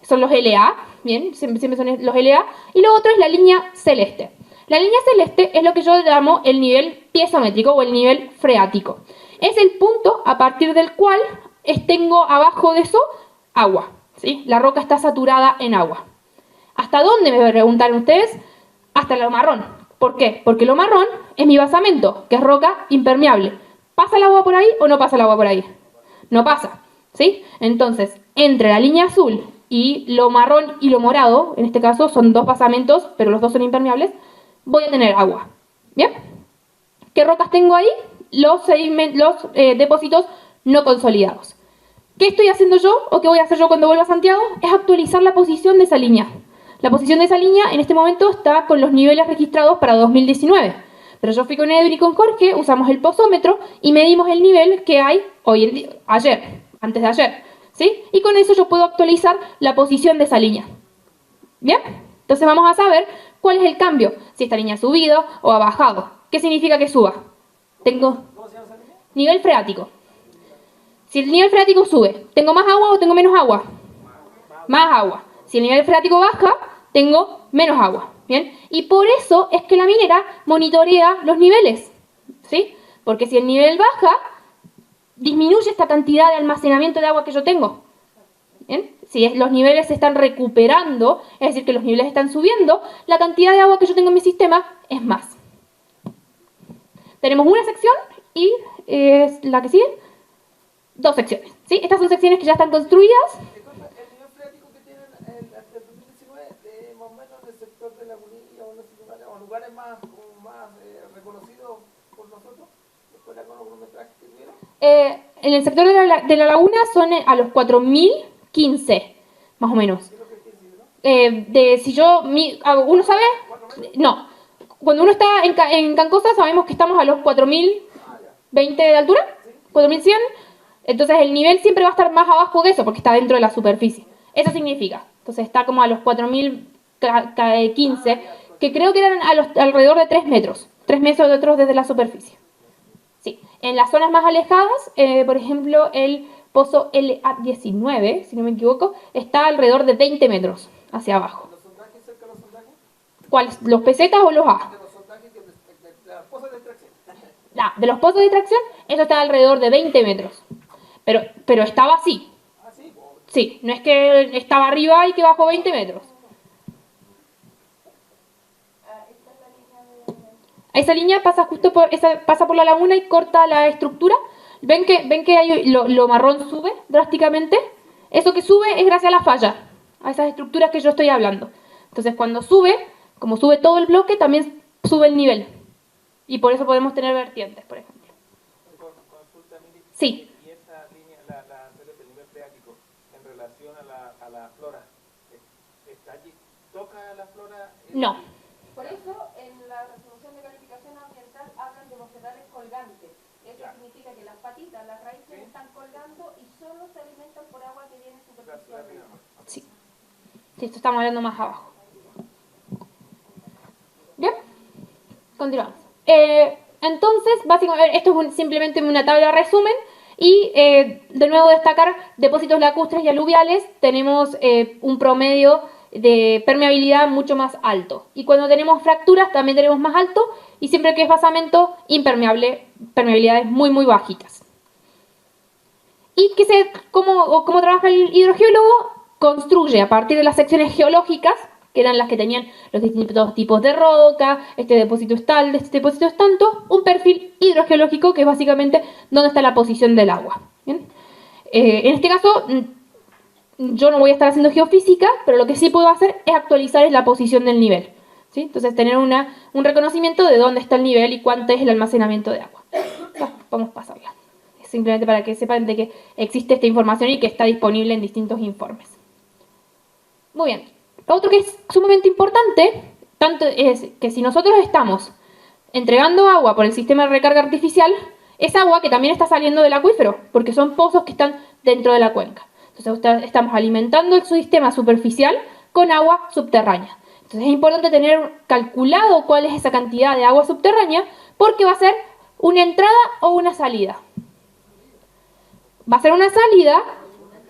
Son los LA. ¿Bien? Siempre son los LA. Y lo otro es la línea celeste. La línea celeste es lo que yo llamo el nivel piezométrico o el nivel freático. Es el punto a partir del cual tengo abajo de eso agua. ¿Sí? La roca está saturada en agua. ¿Hasta dónde me preguntan ustedes? Hasta lo marrón. ¿Por qué? Porque lo marrón es mi basamento, que es roca impermeable. ¿Pasa el agua por ahí o no pasa el agua por ahí? No pasa. ¿Sí? Entonces, entre la línea azul y lo marrón y lo morado, en este caso son dos basamentos, pero los dos son impermeables, voy a tener agua. ¿Bien? ¿Qué rocas tengo ahí? Los depósitos no consolidados. ¿Qué estoy haciendo yo o qué voy a hacer yo cuando vuelva a Santiago? Es actualizar la posición de esa línea. La posición de esa línea en este momento está con los niveles registrados para 2019. Pero yo fui con Edwin y con Jorge, usamos el pozómetro y medimos el nivel que hay antes de ayer. ¿Sí? Y con eso yo puedo actualizar la posición de esa línea. ¿Bien? Entonces vamos a saber cuál es el cambio, si esta línea ha subido o ha bajado. ¿Qué significa que suba? Tengo nivel freático. Si el nivel freático sube, ¿tengo más agua o tengo menos agua? Más agua. Si el nivel freático baja, tengo menos agua. ¿Bien? Y por eso es que la minera monitorea los niveles. ¿Sí? Porque si el nivel baja, disminuye esta cantidad de almacenamiento de agua que yo tengo. ¿Bien? Si los niveles se están recuperando, es decir, que los niveles están subiendo, la cantidad de agua que yo tengo en mi sistema es más. Tenemos una sección y la que sigue, dos secciones. ¿Sí? Estas son secciones que ya están construidas. El nivel freático que tienen hasta el 2019, más o menos en el sector de Lagunilla o lugares más reconocidos por nosotros, después de algunos kilometrajes que tuvieron. En el sector de la laguna son a los 4015, más o menos. ¿Uno sabe? No. Cuando uno está en Cancosa sabemos que estamos a los 4020 de altura, 4100. Entonces el nivel siempre va a estar más abajo que eso, porque está dentro de la superficie. Eso significa. Entonces está como a los 4015, que creo que eran alrededor de 3 metros. 3 metros desde la superficie. Sí. En las zonas más alejadas, por ejemplo, el pozo LA19, si no me equivoco, está alrededor de 20 metros hacia abajo. ¿Los sondajes cerca de los sondajes? ¿Cuáles? ¿Los pesetas o los A? De los sondajes de las pozas de extracción. De los pozos de extracción, eso está alrededor de 20 metros. Pero estaba así. Ah, sí. Sí, no es que estaba arriba y que bajó 20 metros. Esa línea pasa justo pasa por la laguna y corta la estructura. ¿Ven que hay, lo marrón sube drásticamente? Eso que sube es gracias a la falla, a esas estructuras que yo estoy hablando. Entonces cuando sube, como sube todo el bloque, también sube el nivel. Y por eso podemos tener vertientes, por ejemplo. Consulta, Miri. Sí. ¿Y esa línea, el nivel freático, en relación a la flora, está allí? ¿Toca la flora? No. Por eso, en la resolución de calificación ambiental hablan de bocetales colgantes. Eso significa que las patitas, las raíces están colgando y solo se alimentan por agua que viene superficialmente. Sí. Sí, esto estamos hablando más abajo. Bien. Continuamos. Entonces, básicamente, esto es simplemente una tabla de resumen Y de nuevo destacar depósitos lacustres y aluviales, tenemos un promedio de permeabilidad mucho más alto. Y cuando tenemos fracturas también tenemos más alto, y siempre que es basamento impermeable, permeabilidades muy muy bajitas. ¿Y cómo trabaja el hidrogeólogo? Construye a partir de las secciones geológicas, que eran las que tenían los distintos tipos de roca, este depósito es tal, este depósito es tanto, un perfil hidrogeológico que es básicamente dónde está la posición del agua. ¿Bien? En este caso, yo no voy a estar haciendo geofísica, pero lo que sí puedo hacer es actualizar la posición del nivel. ¿Sí? Entonces, tener un reconocimiento de dónde está el nivel y cuánto es el almacenamiento de agua. Vamos a pasarla. Simplemente para que sepan de que existe esta información y que está disponible en distintos informes. Muy bien. Otro que es sumamente importante, tanto es que si nosotros estamos entregando agua por el sistema de recarga artificial, es agua que también está saliendo del acuífero, porque son pozos que están dentro de la cuenca. Entonces estamos alimentando el sistema superficial con agua subterránea. Entonces es importante tener calculado cuál es esa cantidad de agua subterránea, porque va a ser una entrada o una salida. Va a ser una salida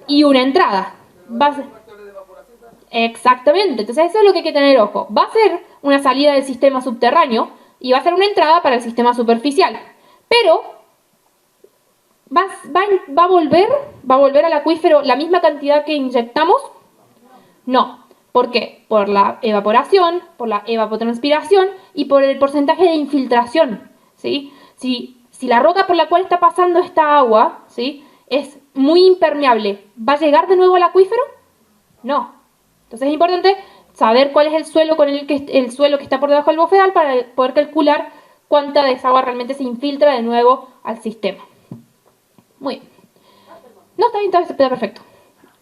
y una entrada. Exactamente, entonces eso es lo que hay que tener ojo. Va a ser una salida del sistema subterráneo y va a ser una entrada para el sistema superficial. Pero va a volver al acuífero la misma cantidad que inyectamos. No. ¿Por qué? Por la evaporación, por la evapotranspiración y por el porcentaje de infiltración. ¿Sí? Si la roca por la cual está pasando esta agua, ¿sí?, es muy impermeable, ¿va a llegar de nuevo al acuífero? No. Entonces es importante saber cuál es el suelo que está por debajo del bofedal para poder calcular cuánta de esa agua realmente se infiltra de nuevo al sistema. Muy bien. No, está bien, está perfecto.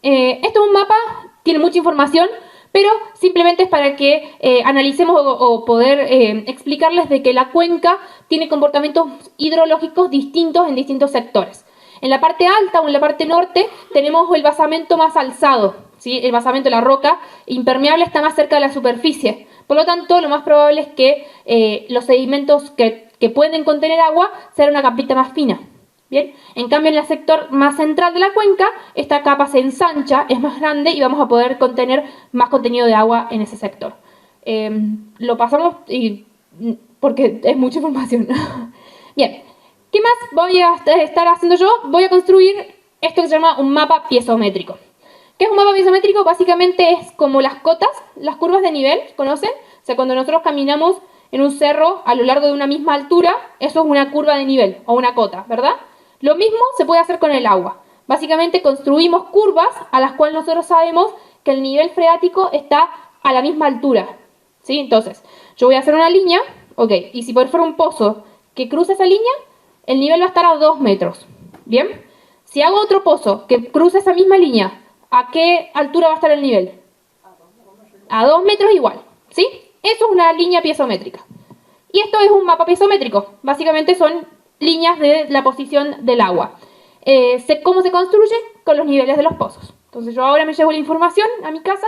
Esto es un mapa, tiene mucha información, pero simplemente es para que analicemos o poder explicarles de que la cuenca tiene comportamientos hidrológicos distintos en distintos sectores. En la parte alta o en la parte norte tenemos el basamento más alzado, ¿sí? El basamento de la roca impermeable está más cerca de la superficie. Por lo tanto, lo más probable es que los sedimentos que pueden contener agua sean una capita más fina. Bien, en cambio en el sector más central de la cuenca, esta capa se ensancha, es más grande y vamos a poder contener más contenido de agua en ese sector. Lo pasamos porque es mucha información. Bien, ¿qué más voy a estar haciendo yo? Voy a construir esto que se llama un mapa piezométrico. ¿Qué es un mapa piezométrico? Básicamente es como las cotas, las curvas de nivel, ¿conocen? O sea, cuando nosotros caminamos en un cerro a lo largo de una misma altura, eso es una curva de nivel o una cota, ¿verdad? Lo mismo se puede hacer con el agua. Básicamente construimos curvas a las cuales nosotros sabemos que el nivel freático está a la misma altura. ¿Sí? Entonces, yo voy a hacer una línea, ok, y si por fuera un pozo que cruza esa línea, el nivel va a estar a 2 metros. ¿Bien? Si hago otro pozo que cruza esa misma línea, ¿a qué altura va a estar el nivel? A 2 metros igual. ¿Sí? Eso es una línea piezométrica. Y esto es un mapa piezométrico. Básicamente son líneas de la posición del agua. ¿Cómo se construye? Con los niveles de los pozos. Entonces yo ahora me llevo la información a mi casa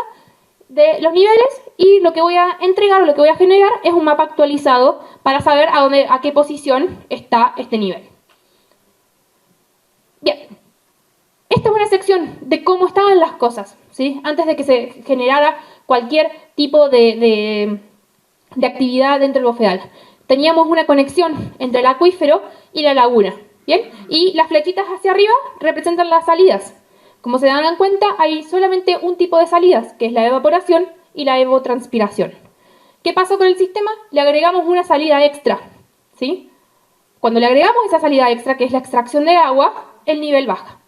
de los niveles y lo que voy a entregar o lo que voy a generar es un mapa actualizado para saber a qué posición está este nivel. Bien, esta es una sección de cómo estaban las cosas, ¿sí? Antes de que se generara cualquier tipo de actividad dentro del bofedal. Teníamos una conexión entre el acuífero y la laguna, ¿bien? Y las flechitas hacia arriba representan las salidas. Como se dan cuenta, hay solamente un tipo de salidas, que es la evaporación y la evapotranspiración. ¿Qué pasó con el sistema? Le agregamos una salida extra, ¿sí? Cuando le agregamos esa salida extra, que es la extracción de agua, el nivel baja.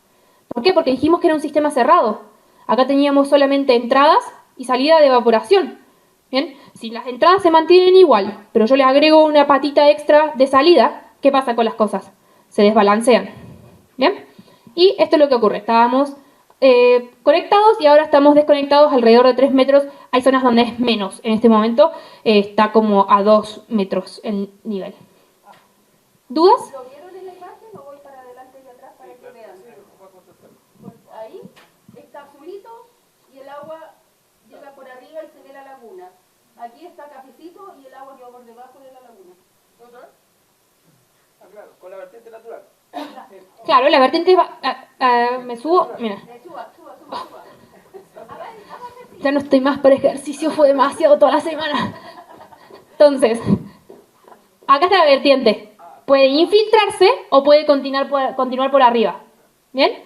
¿Por qué? Porque dijimos que era un sistema cerrado. Acá teníamos solamente entradas y salida de evaporación. ¿Bien? Si las entradas se mantienen igual, pero yo le agrego una patita extra de salida, ¿qué pasa con las cosas? Se desbalancean. ¿Bien? Y esto es lo que ocurre. Estábamos conectados y ahora estamos desconectados alrededor de 3 metros. Hay zonas donde es menos. En este momento está como a 2 metros el nivel. ¿Dudas? ¿Lo vieron en la imagen o voy para adelante y atrás para que vean? Pues ahí está azulito y el agua llega por arriba y se ve la laguna. Aquí está cafecito y el agua quedó por debajo de la laguna. ¿Otra vez? Ah, claro, con la vertiente natural. Claro, la vertiente va... me subo, mira. Suba. Ya no estoy más para ejercicio, fue demasiado toda la semana. Entonces, acá está la vertiente. Puede infiltrarse o puede continuar por arriba. ¿Bien?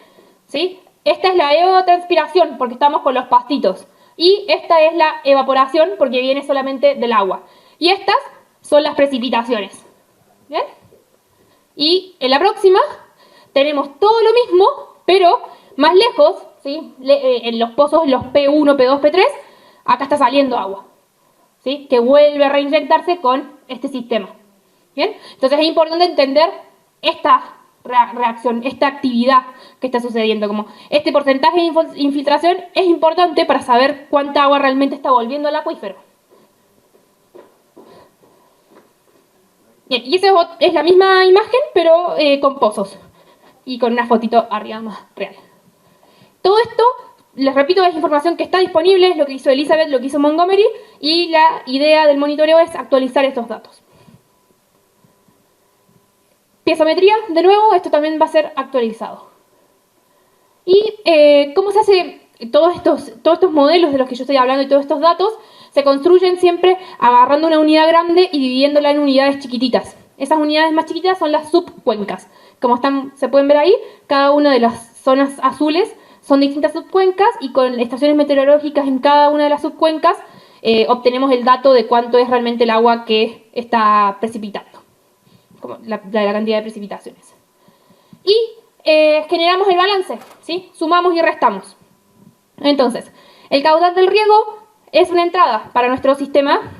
¿Sí? Esta es la evapotranspiración, porque estamos con los pastitos. Y esta es la evaporación, porque viene solamente del agua. Y estas son las precipitaciones. ¿Bien? Y en la próxima tenemos todo lo mismo, pero más lejos, ¿sí? En los pozos, los P1, P2, P3, acá está saliendo agua, ¿sí? Que vuelve a reinyectarse con este sistema. ¿Bien? Entonces es importante entender esta reacción, esta actividad que está sucediendo. Como este porcentaje de infiltración es importante para saber cuánta agua realmente está volviendo al acuífero. Bien, y esa es la misma imagen, pero con pozos y con una fotito arriba más real. Todo esto, les repito, es información que está disponible, es lo que hizo Elizabeth, lo que hizo Montgomery, y la idea del monitoreo es actualizar estos datos. Piezometría, de nuevo, esto también va a ser actualizado. ¿Y cómo se hace? Todos estos modelos de los que yo estoy hablando y todos estos datos se construyen siempre agarrando una unidad grande y dividiéndola en unidades chiquititas. Esas unidades más chiquititas son las subcuencas. Como se pueden ver ahí, cada una de las zonas azules son distintas subcuencas y con estaciones meteorológicas en cada una de las subcuencas obtenemos el dato de cuánto es realmente el agua que está precipitando, como la cantidad de precipitaciones. Y generamos el balance, ¿sí? Sumamos y restamos. Entonces, el caudal del riego es una entrada para nuestro sistema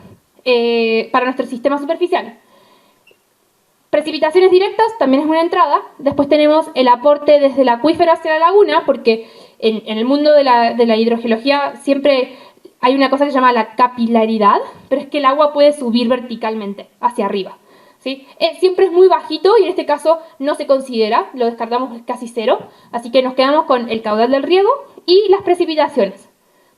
superficial. Precipitaciones directas también es una entrada. Después tenemos el aporte desde el acuífero hacia la laguna, porque en el mundo de la hidrogeología siempre hay una cosa que se llama la capilaridad, pero es que el agua puede subir verticalmente hacia arriba, ¿sí? Siempre es muy bajito y en este caso no se considera, lo descartamos casi cero, así que nos quedamos con el caudal del riego y las precipitaciones.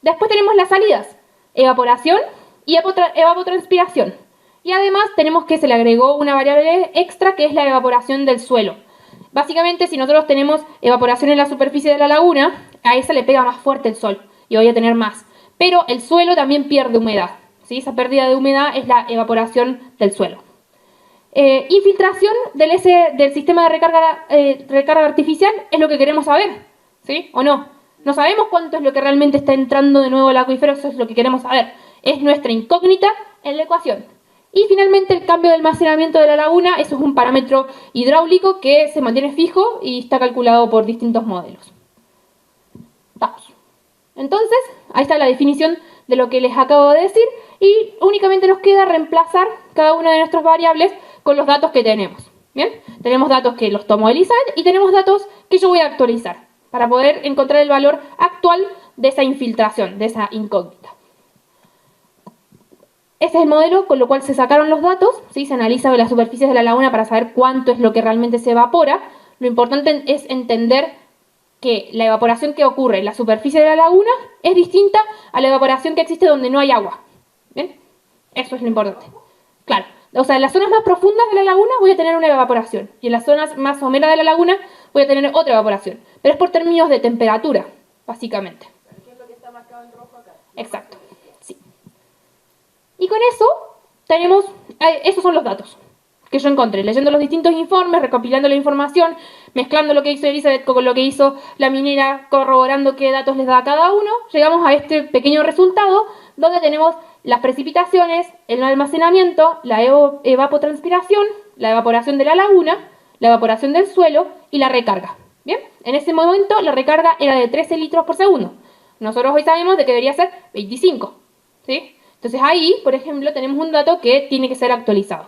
Después tenemos las salidas, evaporación y evapotranspiración. Y además tenemos que se le agregó una variable extra que es la evaporación del suelo. Básicamente, si nosotros tenemos evaporación en la superficie de la laguna, a esa le pega más fuerte el sol y voy a tener más. Pero el suelo también pierde humedad, ¿sí? Esa pérdida de humedad es la evaporación del suelo. Infiltración del sistema de recarga artificial es lo que queremos saber, ¿sí? ¿O no? No sabemos cuánto es lo que realmente está entrando de nuevo al acuífero, eso es lo que queremos saber. Es nuestra incógnita en la ecuación. Y finalmente el cambio de almacenamiento de la laguna, eso es un parámetro hidráulico que se mantiene fijo y está calculado por distintos modelos. Vamos. Entonces, ahí está la definición de lo que les acabo de decir y únicamente nos queda reemplazar cada una de nuestras variables con los datos que tenemos. ¿Bien? Tenemos datos que los tomó Elizabeth y tenemos datos que yo voy a actualizar para poder encontrar el valor actual de esa infiltración, de esa incógnita. Ese es el modelo con lo cual se sacaron los datos, ¿sí? Se analiza las superficies de la laguna para saber cuánto es lo que realmente se evapora. Lo importante es entender que la evaporación que ocurre en la superficie de la laguna es distinta a la evaporación que existe donde no hay agua. ¿Bien? Eso es lo importante. Claro, o sea, en las zonas más profundas de la laguna voy a tener una evaporación y en las zonas más someras de la laguna voy a tener otra evaporación. Pero es por términos de temperatura, básicamente. ¿Qué es lo que está marcado en rojo acá? Exacto. Y con eso tenemos, esos son los datos que yo encontré, leyendo los distintos informes, recopilando la información, mezclando lo que hizo Elizabeth con lo que hizo la minera, corroborando qué datos les da a cada uno, llegamos a este pequeño resultado donde tenemos las precipitaciones, el almacenamiento, la evapotranspiración, la evaporación de la laguna, la evaporación del suelo y la recarga. ¿Bien? En ese momento la recarga era de 13 litros por segundo. Nosotros hoy sabemos de que debería ser 25. ¿Sí? Entonces ahí, por ejemplo, tenemos un dato que tiene que ser actualizado.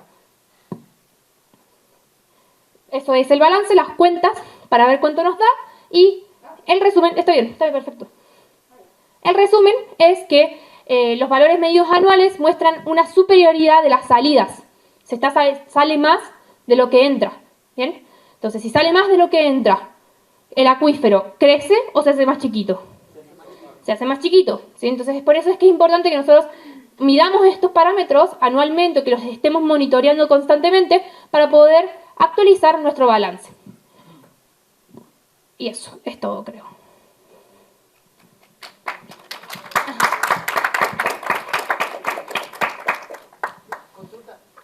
Eso es el balance, las cuentas, para ver cuánto nos da. Y el resumen, está bien, perfecto. El resumen es que los valores medios anuales muestran una superioridad de las salidas. Sale más de lo que entra. ¿Bien? Entonces, si sale más de lo que entra, ¿el acuífero crece o se hace más chiquito? Se hace más chiquito. ¿Sí? Entonces, por eso es que es importante que nosotros midamos estos parámetros anualmente, que los estemos monitoreando constantemente para poder actualizar nuestro balance. Y eso, es todo, creo.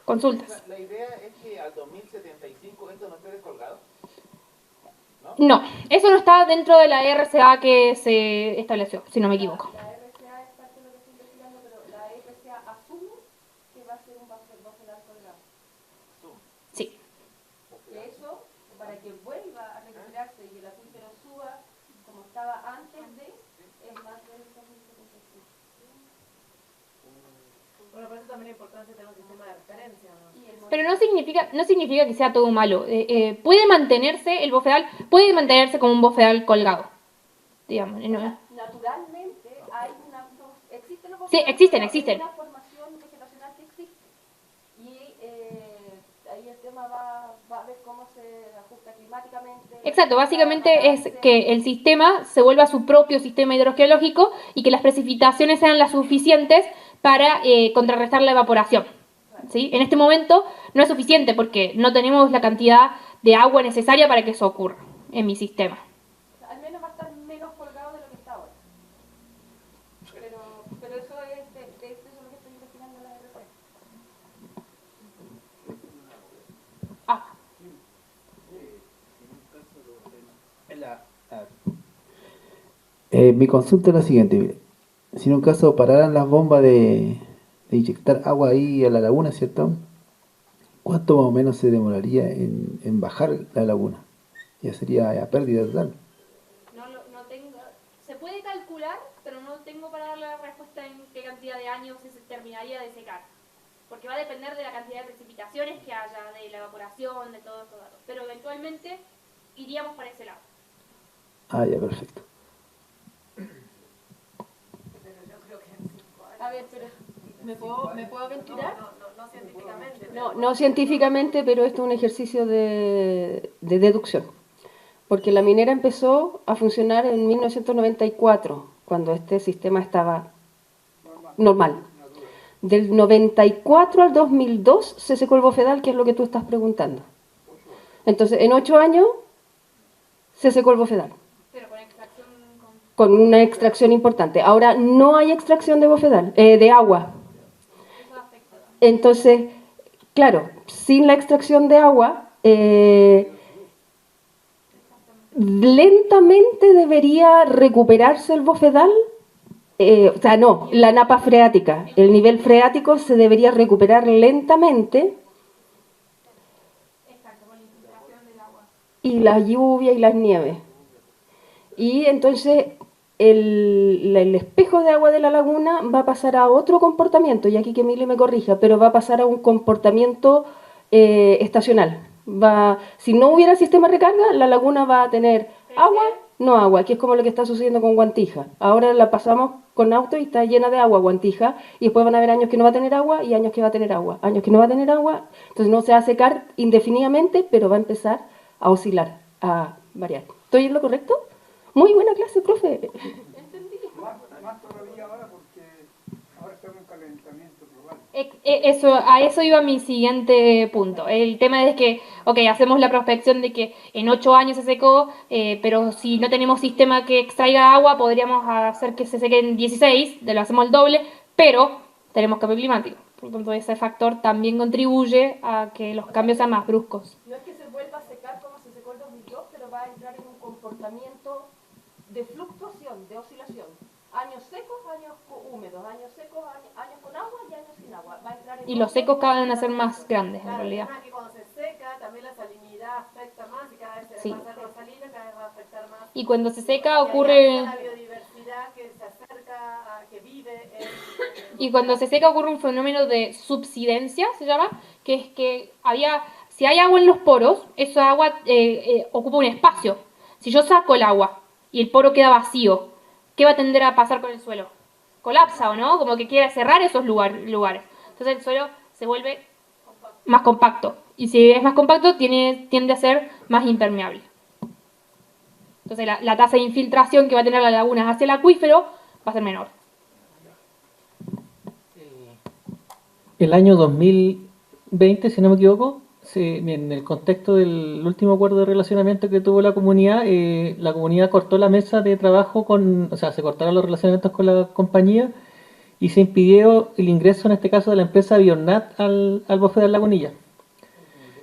Consultas. La idea es que al 2075 esto no esté descolgado. No, eso no está dentro de la RCA que se estableció, si no me equivoco. La RCA es parte de lo que estoy investigando, pero la RCA asume que va a ser un bofedal colgado. Sí. Que eso, para que vuelva a recuperarse y el acuífero suba como estaba antes de, es más del 2075. Bueno, por eso también es importante tener un sistema de referencia, ¿no? Pero no significa que sea todo malo. Puede mantenerse el bofedal, puede mantenerse como un bofedal colgado. Digamos. Naturalmente hay existen los Sí, bofedales existen. colgados, hay una formación vegetacional que existe. Y ahí el tema va a ver cómo se ajusta climáticamente. Exacto, básicamente es que el sistema se vuelva su propio sistema hidrogeológico y que las precipitaciones sean las suficientes para contrarrestar la evaporación. ¿Sí? En este momento no es suficiente porque no tenemos la cantidad de agua necesaria para que eso ocurra en mi sistema. Al menos va a estar menos colgado de lo que está ahora. Pero eso es lo que estoy investigando en la RC. Mi consulta es la siguiente, mire. Si en un caso pararan las bombas de inyectar agua ahí a la laguna, ¿cierto? ¿Cuánto más o menos se demoraría en bajar la laguna? Ya sería a pérdida total. No tengo, se puede calcular, pero no tengo para darle la respuesta en qué cantidad de años se terminaría de secar. Porque va a depender de la cantidad de precipitaciones que haya, de la evaporación, de todos esos datos. Pero eventualmente iríamos para ese lado. Ah, ya, perfecto. A ver, pero ¿me puedo aventurar? No científicamente. No científicamente, pero esto es un ejercicio de deducción. Porque la minera empezó a funcionar en 1994, cuando este sistema estaba normal. Del 94 al 2002 se secó el bofedal, que es lo que tú estás preguntando. Entonces, en 8 años se secó el bofedal. Pero con extracción... Con una extracción importante. Ahora no hay extracción de bofedal, de agua. Entonces, claro, sin la extracción de agua, lentamente debería recuperarse el bofedal, o sea, no, la napa freática. El nivel freático se debería recuperar lentamente. Y la lluvia y las nieves. Y entonces el espejo de agua de la laguna va a pasar a otro comportamiento, y aquí que Mili me corrija, pero va a pasar a un comportamiento estacional. Si no hubiera sistema de recarga, la laguna va a tener agua, no agua, que es como lo que está sucediendo con Guantija. Ahora la pasamos con auto y está llena de agua Guantija, y después van a haber años que no va a tener agua y años que va a tener agua, años que no va a tener agua, entonces no se va a secar indefinidamente, pero va a empezar a oscilar, a variar. ¿Estoy en lo correcto? Muy buena clase, profe. Más todavía ahora porque ahora estamos en calentamiento global. A eso iba mi siguiente punto. El tema es que, ok, hacemos la prospección de que en 8 años se secó, pero si no tenemos sistema que extraiga agua, podríamos hacer que se seque en 16, lo hacemos el doble, pero tenemos cambio climático. Por lo tanto, ese factor también contribuye a que los cambios sean más bruscos. No es que se vuelva a secar como se secó el 2002, pero va a entrar en un comportamiento de fluctuación, de oscilación. Años secos, años húmedos, años secos, años con agua y años sin agua. Va a entrar en Y los secos cada vez van a ser más grandes, en Claro, el realidad. tema es que cuando se seca, también la salinidad afecta más y cada vez se Sí. va a hacer más salina, cada vez va a afectar más. Y cuando se seca Y ahí ocurre... está la biodiversidad que se acerca, que vive en... Y cuando se seca ocurre un fenómeno de subsidencia, se llama, que es que si hay agua en los poros, esa agua ocupa un espacio. Si yo saco el agua y el poro queda vacío, ¿qué va a tender a pasar con el suelo? Colapsa, ¿o no? Como que quiere cerrar esos lugares. Entonces el suelo se vuelve más compacto. Y si es más compacto, tiende a ser más impermeable. Entonces la tasa de infiltración que va a tener la laguna hacia el acuífero va a ser menor. El año 2020, si no me equivoco, Sí, bien, en el contexto del último acuerdo de relacionamiento que tuvo la comunidad cortó la mesa de trabajo o sea, se cortaron los relacionamientos con la compañía y se impidió el ingreso, en este caso, de la empresa Biornat al bufete de Lagunilla.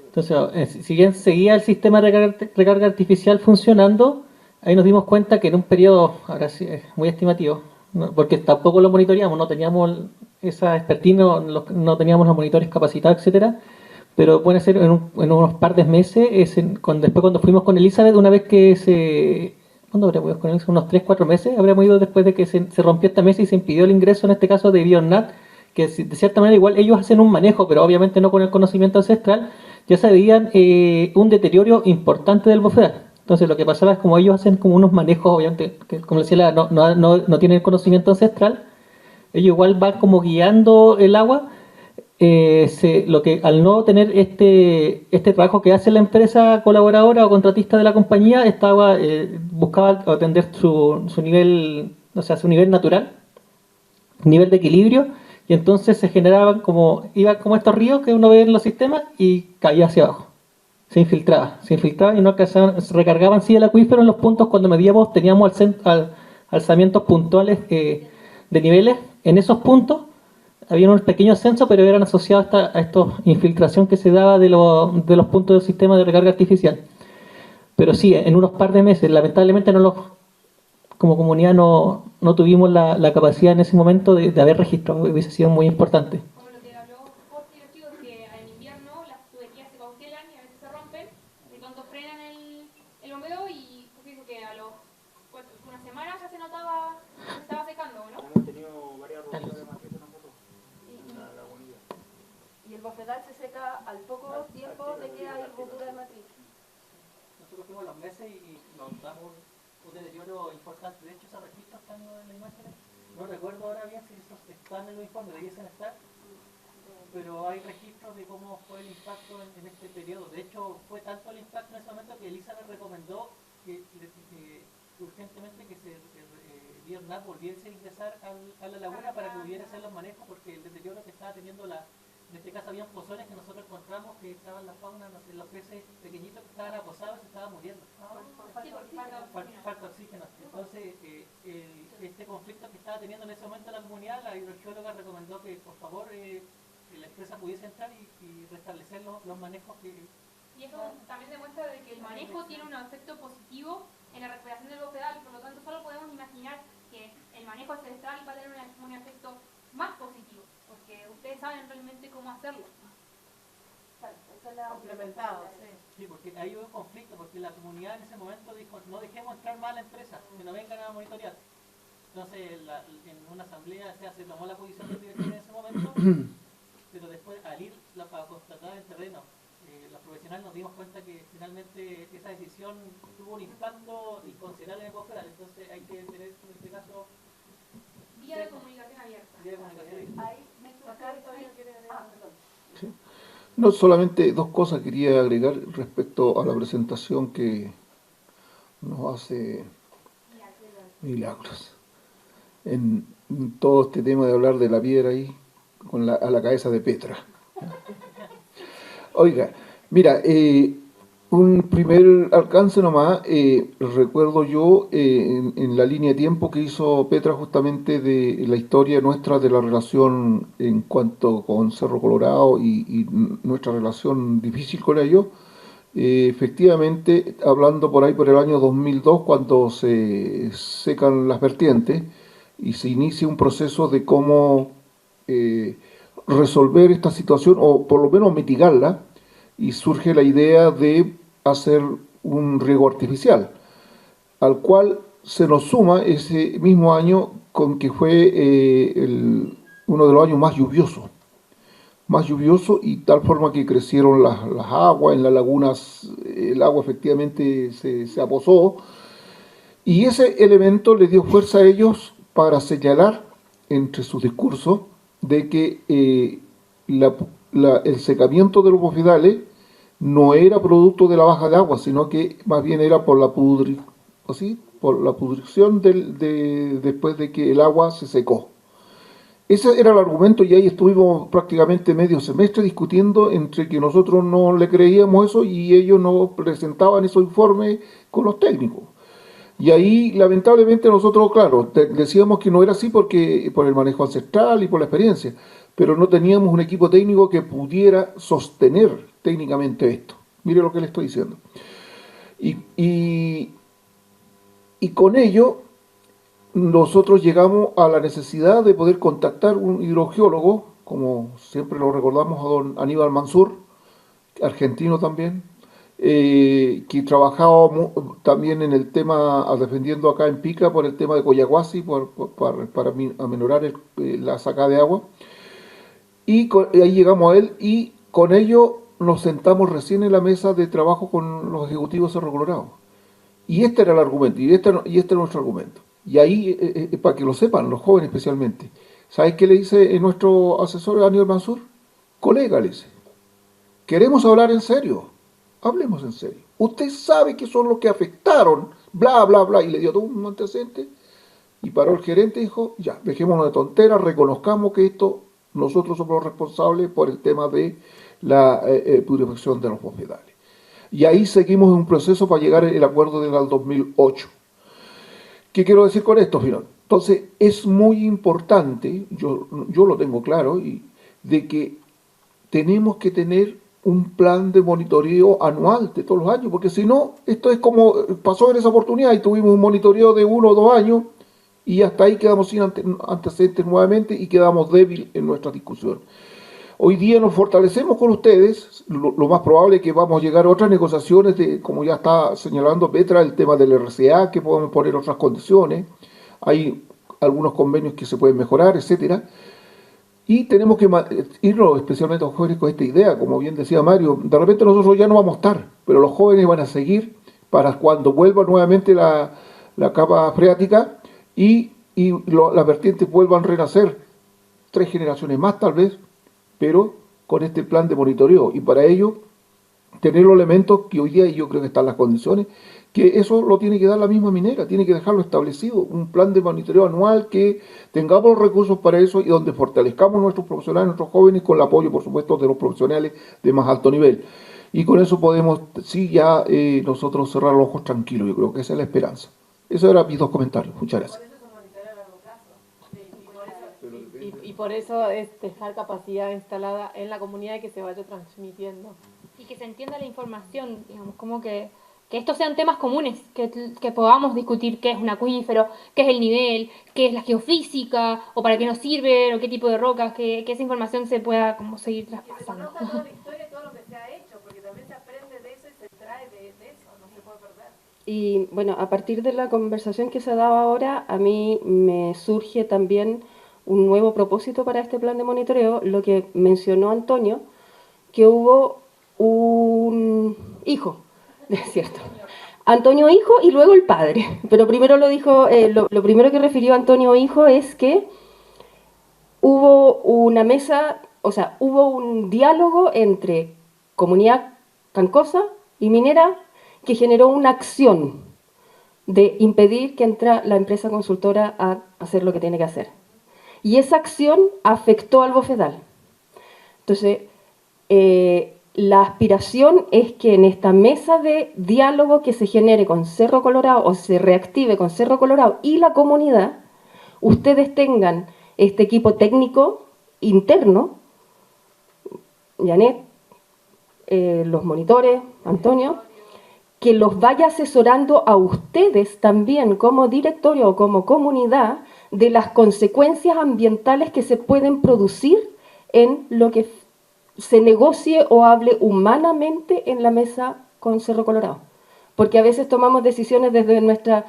Entonces, si bien seguía el sistema de recarga artificial funcionando, ahí nos dimos cuenta que en un periodo, ahora sí, es muy estimativo, porque tampoco lo monitoreamos, no teníamos esa expertise, no teníamos los monitores capacitados, etcétera, pero puede ser en unos par de meses, después cuando fuimos con Elizabeth, una vez que ¿cuándo habríamos ido con Elizabeth? Unos 3, 4 meses, habríamos ido después de que se rompió esta mesa y se impidió el ingreso, en este caso, de Biornat, que de cierta manera igual ellos hacen un manejo, pero obviamente no con el conocimiento ancestral, ya se veían un deterioro importante del bufete. Entonces lo que pasaba es como ellos hacen como unos manejos, obviamente, que como decía, no tienen el conocimiento ancestral, ellos igual van como guiando el agua, al no tener este trabajo que hace la empresa colaboradora o contratista de la compañía, buscaba atender su nivel, o sea, su nivel natural, nivel de equilibrio, y entonces iba como estos ríos que uno ve en los sistemas y caía hacia abajo. Se infiltraba y no alcanzaban, se recargaban sí el acuífero en los puntos cuando medíamos, teníamos alzamientos puntuales de niveles. En esos puntos había unos pequeños ascensos, pero eran asociados a esta infiltración que se daba de los puntos del sistema de recarga artificial. Pero sí, en unos par de meses, lamentablemente como comunidad no tuvimos la capacidad en ese momento de haber registrado, hubiese sido muy importante. Como lo que habló Jorge, chicos, que en invierno las tuberías se congelan y a veces se rompen, de pronto frenan el bombeo y pues dijo que una semana ya se notaba que se estaba secando, ¿no? Hemos tenido varias rupturas de matriz nosotros en la lagunilla. Y el bofedal se seca al poco tiempo de que hay ruptura de matriz. Nosotros fuimos los meses y notamos un deterioro importante. De hecho, esos registros están en la imagen. No recuerdo ahora bien si esos están en el informe, debiesen estar, pero hay registros de cómo fue el impacto en este periodo. De hecho, fue tanto el impacto en ese momento que Elizabeth recomendó que urgentemente que Biornat volviese a ingresar a la laguna para que pudiera hacer los manejos, porque el deterioro que estaba teniendo en este caso habían pozones que nosotros encontramos que estaban la fauna, no sé, los peces pequeñitos que estaban acosados y se estaban muriendo. Falta oxígeno. Entonces, este conflicto que estaba teniendo en ese momento la comunidad, la hidrogeóloga recomendó que por favor la empresa pudiese entrar y restablecer los manejos que... Y eso también demuestra de que el manejo tiene un efecto positivo en la recuperación del bofedal, por lo tanto solo podemos imaginar que el manejo ancestral va a tener un efecto más positivo, porque ustedes saben realmente cómo hacerlo. Complementado, sí. Sí, porque ahí hubo un conflicto, porque la comunidad en ese momento dijo, no dejemos entrar más a la empresa, que no vengan a monitorear. Entonces, en una asamblea se tomó la posición de dirección en ese momento, pero después, al ir a constatar el terreno, los profesionales nos dimos cuenta que finalmente esa decisión tuvo un impacto inconsiderable en el bofedal. Entonces, hay que tener, en este caso, Vía de comunicación abierta. vía de comunicación abierta. Ahí me Sí. No, solamente dos cosas quería agregar respecto a la presentación que nos hace Milagros en todo este tema de hablar de la piedra ahí a la cabeza de Petra. Oiga, mira, un primer alcance nomás, recuerdo yo en la línea de tiempo que hizo Petra justamente de la historia nuestra de la relación en cuanto con Cerro Colorado y nuestra relación difícil con ellos, efectivamente, hablando por ahí por el año 2002, cuando se secan las vertientes y se inicia un proceso de cómo resolver esta situación o por lo menos mitigarla, y surge la idea de hacer un riego artificial, al cual se nos suma ese mismo año con que fue uno de los años más lluvioso y tal forma que crecieron las aguas, en las lagunas el agua efectivamente se aposó, y ese elemento le dio fuerza a ellos para señalar entre sus discursos de que el secamiento de los bofedales no era producto de la baja de agua, sino que más bien era por la pudrición después de que el agua se secó. Ese era el argumento y ahí estuvimos prácticamente medio semestre discutiendo entre que nosotros no le creíamos eso y ellos nos presentaban esos informes con los técnicos. Y ahí, lamentablemente, nosotros, claro, decíamos que no era así porque por el manejo ancestral y por la experiencia, pero no teníamos un equipo técnico que pudiera sostener técnicamente esto. Mire lo que le estoy diciendo. Y con ello, nosotros llegamos a la necesidad de poder contactar un hidrogeólogo, como siempre lo recordamos a don Aníbal Mansur, argentino también, que trabajaba también en el tema, defendiendo acá en Pica por el tema de Coyahuasi, para aminorar la sacada de agua. Y ahí llegamos a él y con ello nos sentamos recién en la mesa de trabajo con los ejecutivos de Cerro Colorado. Y este era el argumento, y este era nuestro argumento. Y ahí, para que lo sepan, los jóvenes especialmente, ¿sabes qué le dice nuestro asesor Aníbal Mansur? Colega, le dice, queremos hablar en serio, hablemos en serio. Usted sabe que son los que afectaron, bla, bla, bla, y le dio todo un antecedente, y paró el gerente y dijo, ya, dejémonos de tonteras, reconozcamos que esto, nosotros somos los responsables por el tema de la putrefacción de los bofedales. Y ahí seguimos en un proceso para llegar al acuerdo del 2008. ¿Qué quiero decir con esto, Firón? Entonces, es muy importante, yo lo tengo claro, de que tenemos que tener un plan de monitoreo anual de todos los años, porque si no, esto es como pasó en esa oportunidad y tuvimos un monitoreo de 1 o 2 años y hasta ahí quedamos sin antecedentes nuevamente y quedamos débiles en nuestra discusión. Hoy día nos fortalecemos con ustedes, lo más probable es que vamos a llegar a otras negociaciones, como ya está señalando Petra, el tema del RCA, que podemos poner otras condiciones, hay algunos convenios que se pueden mejorar, etcétera. Y tenemos que irnos, especialmente los jóvenes, con esta idea, como bien decía Mario, de repente nosotros ya no vamos a estar, pero los jóvenes van a seguir para cuando vuelva nuevamente la capa freática y las vertientes vuelvan a renacer, 3 generaciones más tal vez, pero con este plan de monitoreo, y para ello tener los elementos que hoy día yo creo que están las condiciones, que eso lo tiene que dar la misma minera, tiene que dejarlo establecido, un plan de monitoreo anual, que tengamos los recursos para eso y donde fortalezcamos nuestros profesionales, nuestros jóvenes, con el apoyo, por supuesto, de los profesionales de más alto nivel. Y con eso podemos, sí, ya nosotros cerrar los ojos tranquilos, yo creo que esa es la esperanza. Esos eran mis 2 comentarios. Muchas gracias. Y por eso es dejar capacidad instalada en la comunidad y que se vaya transmitiendo. Y que se entienda la información, digamos, como que estos sean temas comunes, que podamos discutir qué es un acuífero, qué es el nivel, qué es la geofísica, o para qué nos sirve, o qué tipo de rocas, que esa información se pueda como seguir traspasando. Que se conozca toda la historia y todo lo que se ha hecho, porque también se aprende de eso y se trae de eso, no se puede perder. Y bueno, a partir de la conversación que se ha dado ahora, a mí me surge también un nuevo propósito para este plan de monitoreo, lo que mencionó Antonio, que hubo un hijo, es cierto, Antonio hijo y luego el padre, pero primero lo dijo, lo primero que refirió Antonio hijo es que hubo una mesa, o sea, hubo un diálogo entre comunidad cancosa y minera que generó una acción de impedir que entre la empresa consultora a hacer lo que tiene que hacer. Y esa acción afectó al bofedal. Entonces, la aspiración es que en esta mesa de diálogo que se genere con Cerro Colorado o se reactive con Cerro Colorado y la comunidad, ustedes tengan este equipo técnico interno, Janet, los monitores, Antonio, que los vaya asesorando a ustedes también como directorio o como comunidad de las consecuencias ambientales que se pueden producir en lo que se negocie o hable humanamente en la mesa con Cerro Colorado. Porque a veces tomamos decisiones desde nuestra,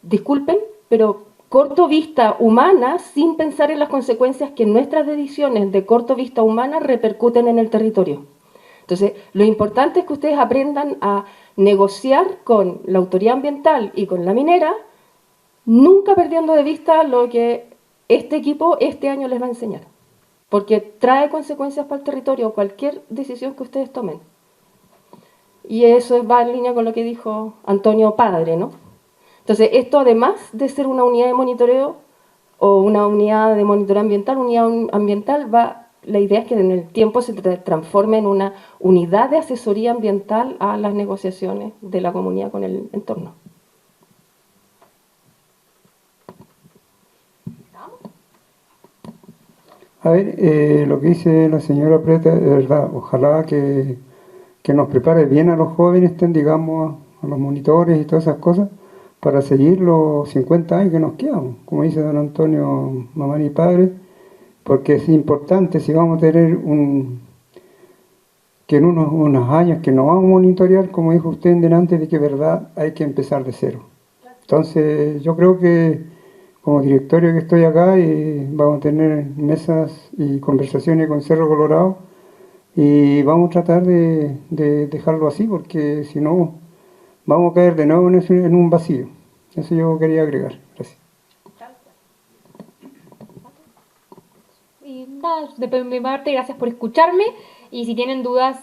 disculpen, pero corto vista humana, sin pensar en las consecuencias que nuestras decisiones de corto vista humana repercuten en el territorio. Entonces, lo importante es que ustedes aprendan a negociar con la autoridad ambiental y con la minera, nunca perdiendo de vista lo que este equipo este año les va a enseñar. Porque trae consecuencias para el territorio cualquier decisión que ustedes tomen. Y eso va en línea con lo que dijo Antonio padre, ¿no? Entonces, esto además de ser una unidad de monitoreo, o una unidad de monitoreo ambiental, la idea es que en el tiempo se transforme en una unidad de asesoría ambiental a las negociaciones de la comunidad con el entorno. A ver, lo que dice la señora Preta es verdad. Ojalá que nos prepare bien a los jóvenes, digamos, a los monitores y todas esas cosas, para seguir los 50 años que nos quedan, como dice don Antonio, mamá y padre, porque es importante si vamos a tener que en unos años que nos vamos a monitorear, como dijo usted en delante, de que verdad hay que empezar de cero. Entonces yo creo que como directorio que estoy acá vamos a tener mesas y conversaciones con Cerro Colorado y vamos a tratar de dejarlo así, porque si no vamos a caer de nuevo en un vacío. Eso yo quería agregar. Gracias. Y nada, de mi parte, gracias por escucharme. Y si tienen dudas,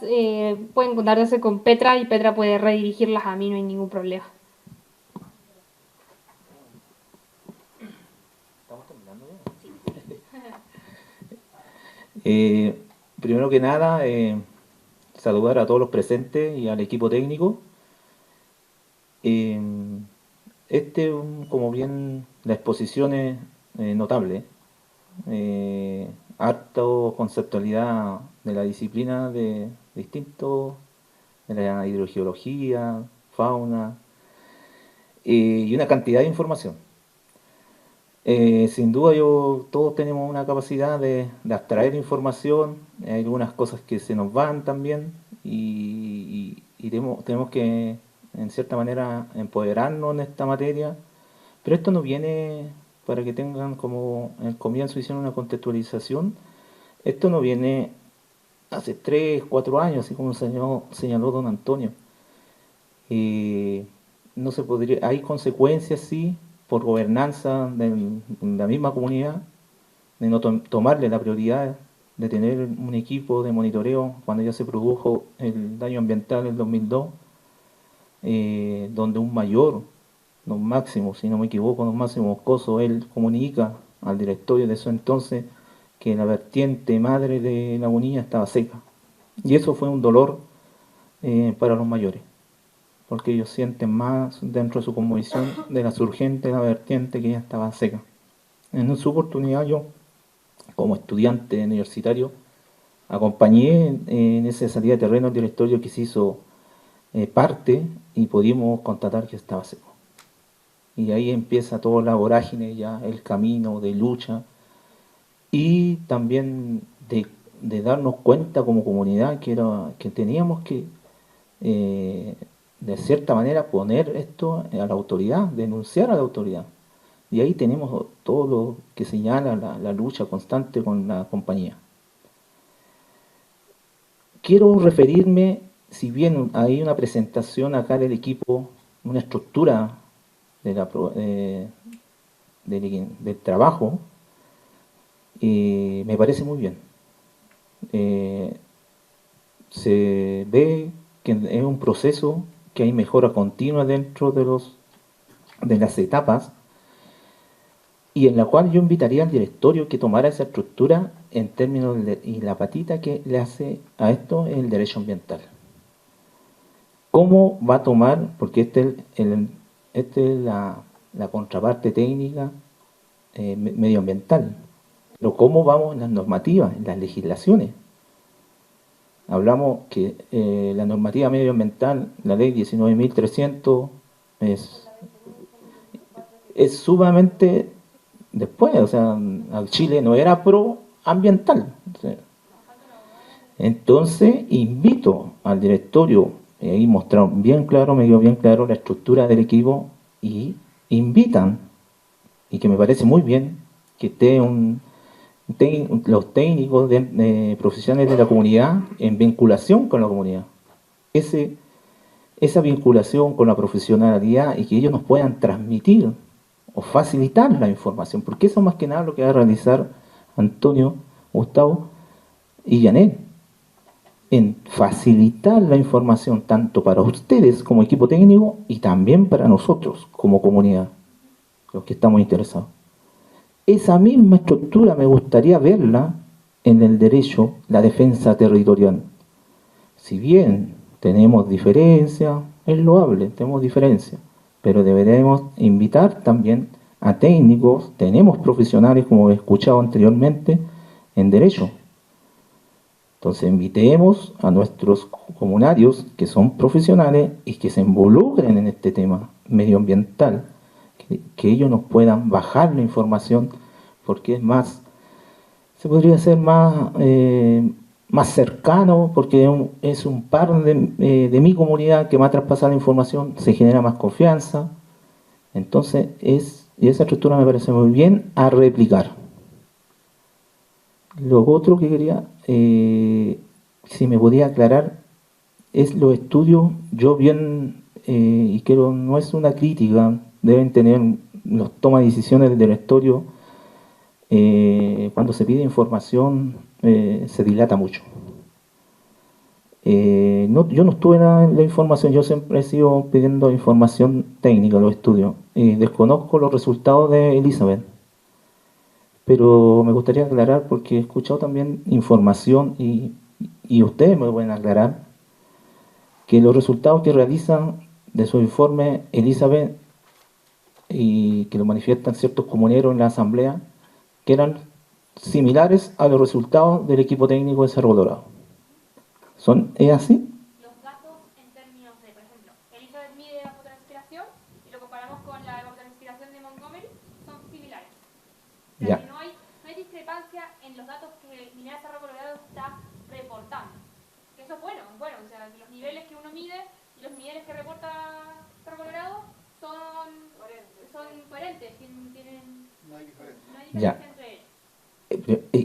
pueden contactarse con Petra y Petra puede redirigirlas a mí, no hay ningún problema. ¿Estamos terminando ya? Primero que nada, saludar a todos los presentes y al equipo técnico. Como bien la exposición es notable, harto conceptualidad de la disciplina de la hidrogeología, fauna, y una cantidad de información. Sin duda todos tenemos una capacidad de abstraer información, hay algunas cosas que se nos van también y tenemos que en cierta manera empoderarnos en esta materia, pero esto no viene, para que tengan como en el comienzo hicieron una contextualización, esto no viene hace 3, 4 años, así como señaló don Antonio. No se podría, hay consecuencias sí, por gobernanza de la misma comunidad, de no tomarle la prioridad de tener un equipo de monitoreo cuando ya se produjo el daño ambiental en 2002, donde un mayor, don Máximo, si no me equivoco, don Máximo Moscoso, él comunica al directorio de eso entonces que la vertiente madre de Lagunilla estaba seca. Y eso fue un dolor para los mayores, porque ellos sienten más dentro de su conmovisión de la surgente de la vertiente que ya estaba seca. En su oportunidad yo, como estudiante universitario, acompañé en esa salida de terreno al directorio que se hizo parte y pudimos constatar que estaba seco. Y ahí empieza toda la vorágine, ya el camino de lucha y también de darnos cuenta como comunidad que teníamos que de cierta manera poner esto a la autoridad, denunciar a la autoridad. Y ahí tenemos todo lo que señala la lucha constante con la compañía. Quiero referirme, si bien hay una presentación acá del equipo, una estructura del trabajo, me parece muy bien. Se ve que es un proceso, que hay mejora continua dentro de las etapas, y en la cual yo invitaría al directorio que tomara esa estructura en términos y la patita que le hace a esto es el derecho ambiental. ¿Cómo va a tomar? Porque esta es la contraparte técnica medioambiental. Pero ¿cómo vamos en las normativas, en las legislaciones? Hablamos que la normativa medioambiental, la ley 19.300, es sumamente después, o sea, Chile no era proambiental. Entonces, invito al directorio, ahí mostraron bien claro, me dio bien claro la estructura del equipo, y invitan, y que me parece muy bien, que esté los técnicos profesionales de la comunidad en vinculación con la comunidad. Esa vinculación con la profesionalidad y que ellos nos puedan transmitir o facilitar la información, porque eso más que nada lo que va a realizar Antonio, Gustavo y Janet, en facilitar la información tanto para ustedes como equipo técnico y también para nosotros como comunidad, los que estamos interesados. Esa misma estructura me gustaría verla en el derecho, la defensa territorial. Si bien tenemos diferencias, es loable, tenemos diferencias, pero deberemos invitar también a técnicos, tenemos profesionales, como he escuchado anteriormente, en derecho. Entonces invitemos a nuestros comunarios que son profesionales y que se involucren en este tema medioambiental, que ellos nos puedan bajar la información, porque es más, se podría hacer más cercano, porque es un par de mi comunidad que va a traspasar la información, se genera más confianza. Entonces, y esa estructura me parece muy bien a replicar. Lo otro que quería, si me podía aclarar, es los estudios. Yo bien, y quiero, no es una crítica, deben tener los toma de decisiones del directorio, cuando se pide información se dilata mucho. Yo no estuve en la información, yo siempre he sido pidiendo información técnica, los estudios. Desconozco los resultados de Elizabeth, pero me gustaría aclarar porque he escuchado también información y ustedes me pueden aclarar que los resultados que realizan de su informe Elizabeth y que lo manifiestan ciertos comuneros en la asamblea, que eran similares a los resultados del equipo técnico de Cerro Colorado. ¿Es así? Los datos en términos de, por ejemplo, Elizabeth mide la fototranspiración y lo comparamos con la fototranspiración de Montgomery, son similares. O sea, que no hay discrepancia en los datos que Minera Cerro Colorado está reportando. Eso es bueno, o sea, que los niveles que uno mide y los niveles que reporta Cerro Colorado son coherentes, No hay diferencia. No hay diferencia entre ellos.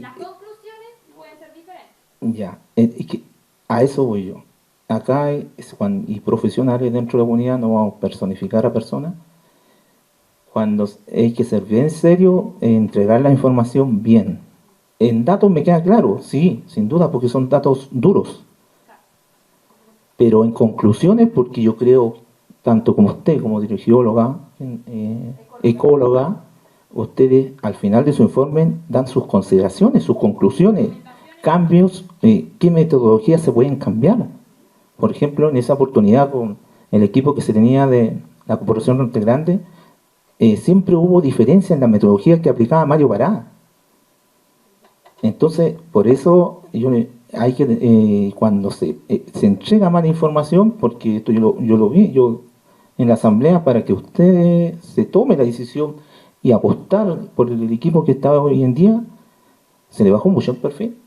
Las conclusiones pueden ser diferentes. Ya, es que a eso voy yo. Acá y profesionales dentro de la comunidad, no vamos a personificar a personas. Cuando hay que ser bien serio, entregar la información bien. En datos me queda claro, sí, sin duda, porque son datos duros. Pero en conclusiones, porque yo creo, tanto como usted, como dirigióloga, ecóloga, ustedes al final de su informe dan sus consideraciones, sus conclusiones, cambios, qué metodologías se pueden cambiar. Por ejemplo, en esa oportunidad con el equipo que se tenía de la Corporación Norte Grande, siempre hubo diferencia en la metodología que aplicaba Mario Pará. Entonces, por eso hay que, cuando se entrega mala información, porque esto yo lo vi en la asamblea, para que usted se tome la decisión y apostar por el equipo que está hoy en día, se le bajó mucho el perfil.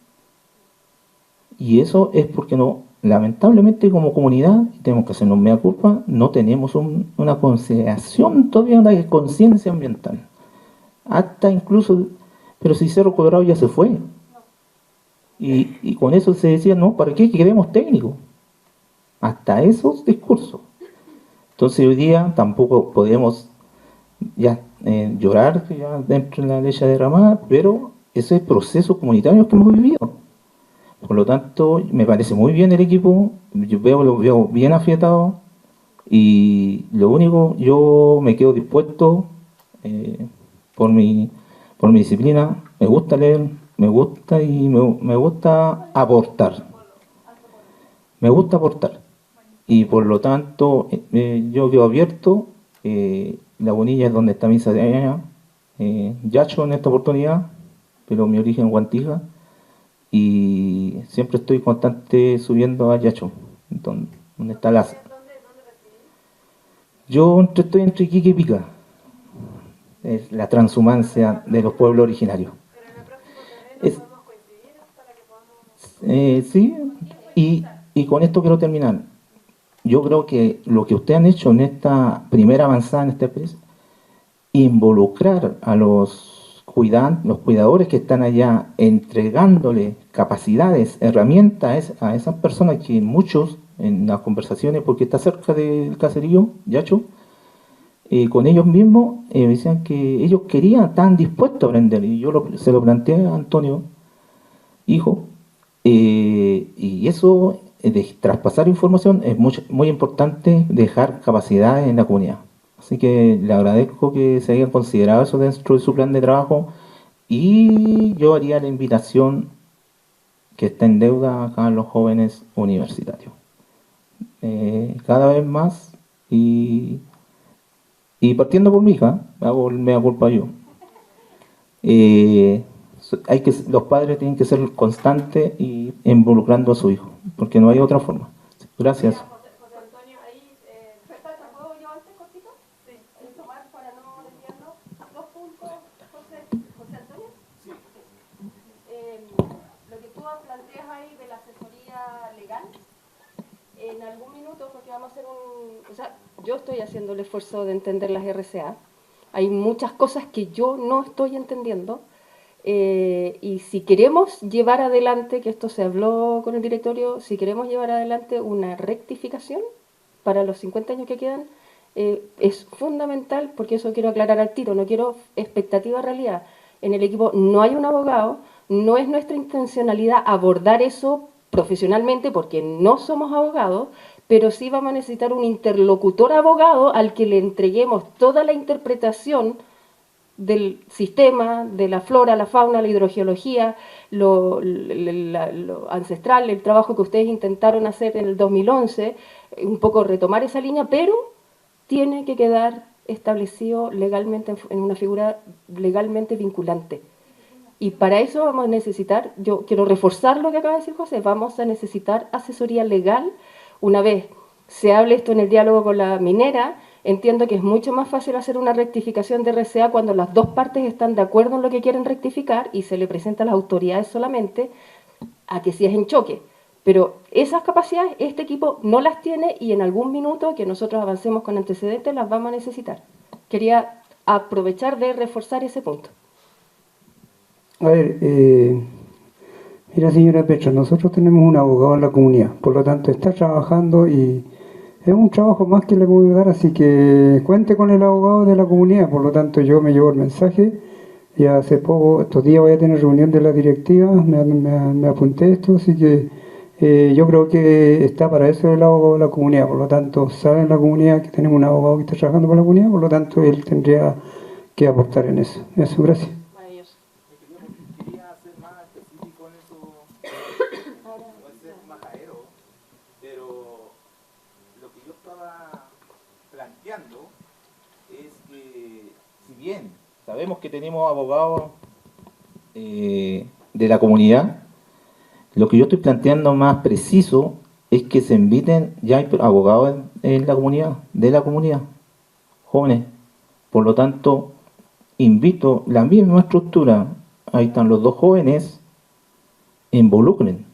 Y eso es porque lamentablemente como comunidad, tenemos que hacernos mea culpa, no tenemos una consideración todavía, una conciencia ambiental. Hasta incluso, pero si Cerro Colorado ya se fue. Y con eso se decía, no, ¿para qué queremos técnicos? Hasta esos discursos. Entonces hoy día tampoco podemos ya llorar ya dentro de la leche derramada, pero ese proceso comunitario que hemos vivido. Por lo tanto, me parece muy bien el equipo, lo veo bien afiatado, y lo único, yo me quedo dispuesto por mi disciplina, me gusta leer, me gusta aportar. Me gusta aportar. Y por lo tanto, yo quedo abierto. La Bonilla es donde está mi ciudadanía, Yacho en esta oportunidad, pero mi origen Guantija. Y siempre estoy constante subiendo a Yacho, donde está la... Yo estoy entre Iquique y Pica. Es la transhumancia de los pueblos originarios. Sí, y con esto quiero terminar. Yo creo que lo que ustedes han hecho en esta primera avanzada en esta empresa, involucrar a los cuidadores que están allá, entregándole capacidades, herramientas a esas personas que muchos en las conversaciones, porque está cerca del caserío, Yacho, con ellos mismos me decían que ellos estaban dispuestos a aprender, y yo se lo planteé a Antonio, hijo, y eso de traspasar información es muy importante, dejar capacidades en la comunidad. Así que le agradezco que se hayan considerado eso dentro de su plan de trabajo, Y yo haría la invitación que está en deuda acá a los jóvenes universitarios. Cada vez más y partiendo por mi hija, hago el mea culpa yo. Los padres tienen que ser constantes y involucrando a su hijo, porque no hay otra forma. Gracias. José Antonio, ahí, ¿puedo yo antes, cortito? Sí. Tomar para no desviarnos. 2 puntos, José Antonio. Sí. Lo que tú planteas ahí de la asesoría legal, en algún minuto, porque vamos a hacer o sea, yo estoy haciendo el esfuerzo de entender las RCA. Hay muchas cosas que yo no estoy entendiendo. Y si queremos llevar adelante, que esto se habló con el directorio, si queremos llevar adelante una rectificación para los 50 años que quedan, es fundamental, porque eso quiero aclarar al tiro, no quiero expectativa realidad. En el equipo no hay un abogado, no es nuestra intencionalidad abordar eso profesionalmente porque no somos abogados, pero sí vamos a necesitar un interlocutor abogado al que le entreguemos toda la interpretación del sistema, de la flora, la fauna, la hidrogeología, lo ancestral, el trabajo que ustedes intentaron hacer en el 2011, un poco retomar esa línea, pero tiene que quedar establecido legalmente en una figura legalmente vinculante. Y para eso vamos a necesitar, yo quiero reforzar lo que acaba de decir José, vamos a necesitar asesoría legal. Una vez se hable esto en el diálogo con la minera, entiendo que es mucho más fácil hacer una rectificación de RCA cuando las dos partes están de acuerdo en lo que quieren rectificar y se le presenta a las autoridades solamente, a que si es en choque. Pero esas capacidades este equipo no las tiene y en algún minuto que nosotros avancemos con antecedentes las vamos a necesitar. Quería aprovechar de reforzar ese punto. A ver, mira señora Petra, nosotros tenemos un abogado en la comunidad, por lo tanto está trabajando y es un trabajo más que le puedo dar, así que cuente con el abogado de la comunidad, por lo tanto yo me llevo el mensaje y hace poco, estos días voy a tener reunión de la directiva, me apunté esto, así que yo creo que está para eso el abogado de la comunidad, por lo tanto saben la comunidad que tenemos un abogado que está trabajando por la comunidad, por lo tanto él tendría que aportar en eso. Eso, gracias. Quería ser más específico en eso, no es ser majadero, pero lo que yo estaba planteando es que, si bien sabemos que tenemos abogados de la comunidad, lo que yo estoy planteando más preciso es que se inviten, ya hay abogados en la comunidad, de la comunidad, jóvenes. Por lo tanto, invito la misma estructura, ahí están los dos jóvenes, involucren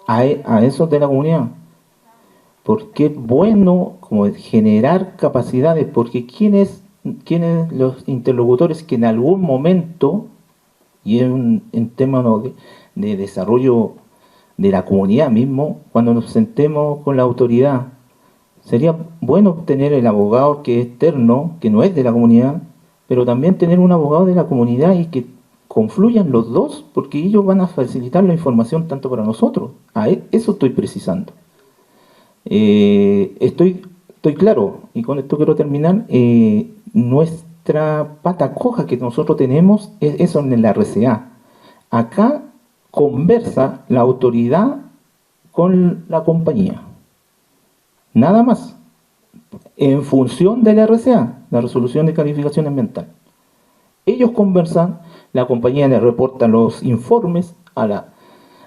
a esos de la comunidad. Porque es bueno como generar capacidades, porque ¿quiénes los interlocutores que en algún momento, y es un tema de desarrollo de la comunidad mismo, cuando nos sentemos con la autoridad, sería bueno tener el abogado que es externo, que no es de la comunidad, pero también tener un abogado de la comunidad y que confluyan los dos, porque ellos van a facilitar la información tanto para nosotros. Eso estoy precisando. Estoy claro, y con esto quiero terminar, nuestra pata coja que nosotros tenemos es eso en la RCA. Acá conversa la autoridad con la compañía. Nada más. En función de la RCA, la resolución de calificación ambiental. Ellos conversan, la compañía le reporta los informes a la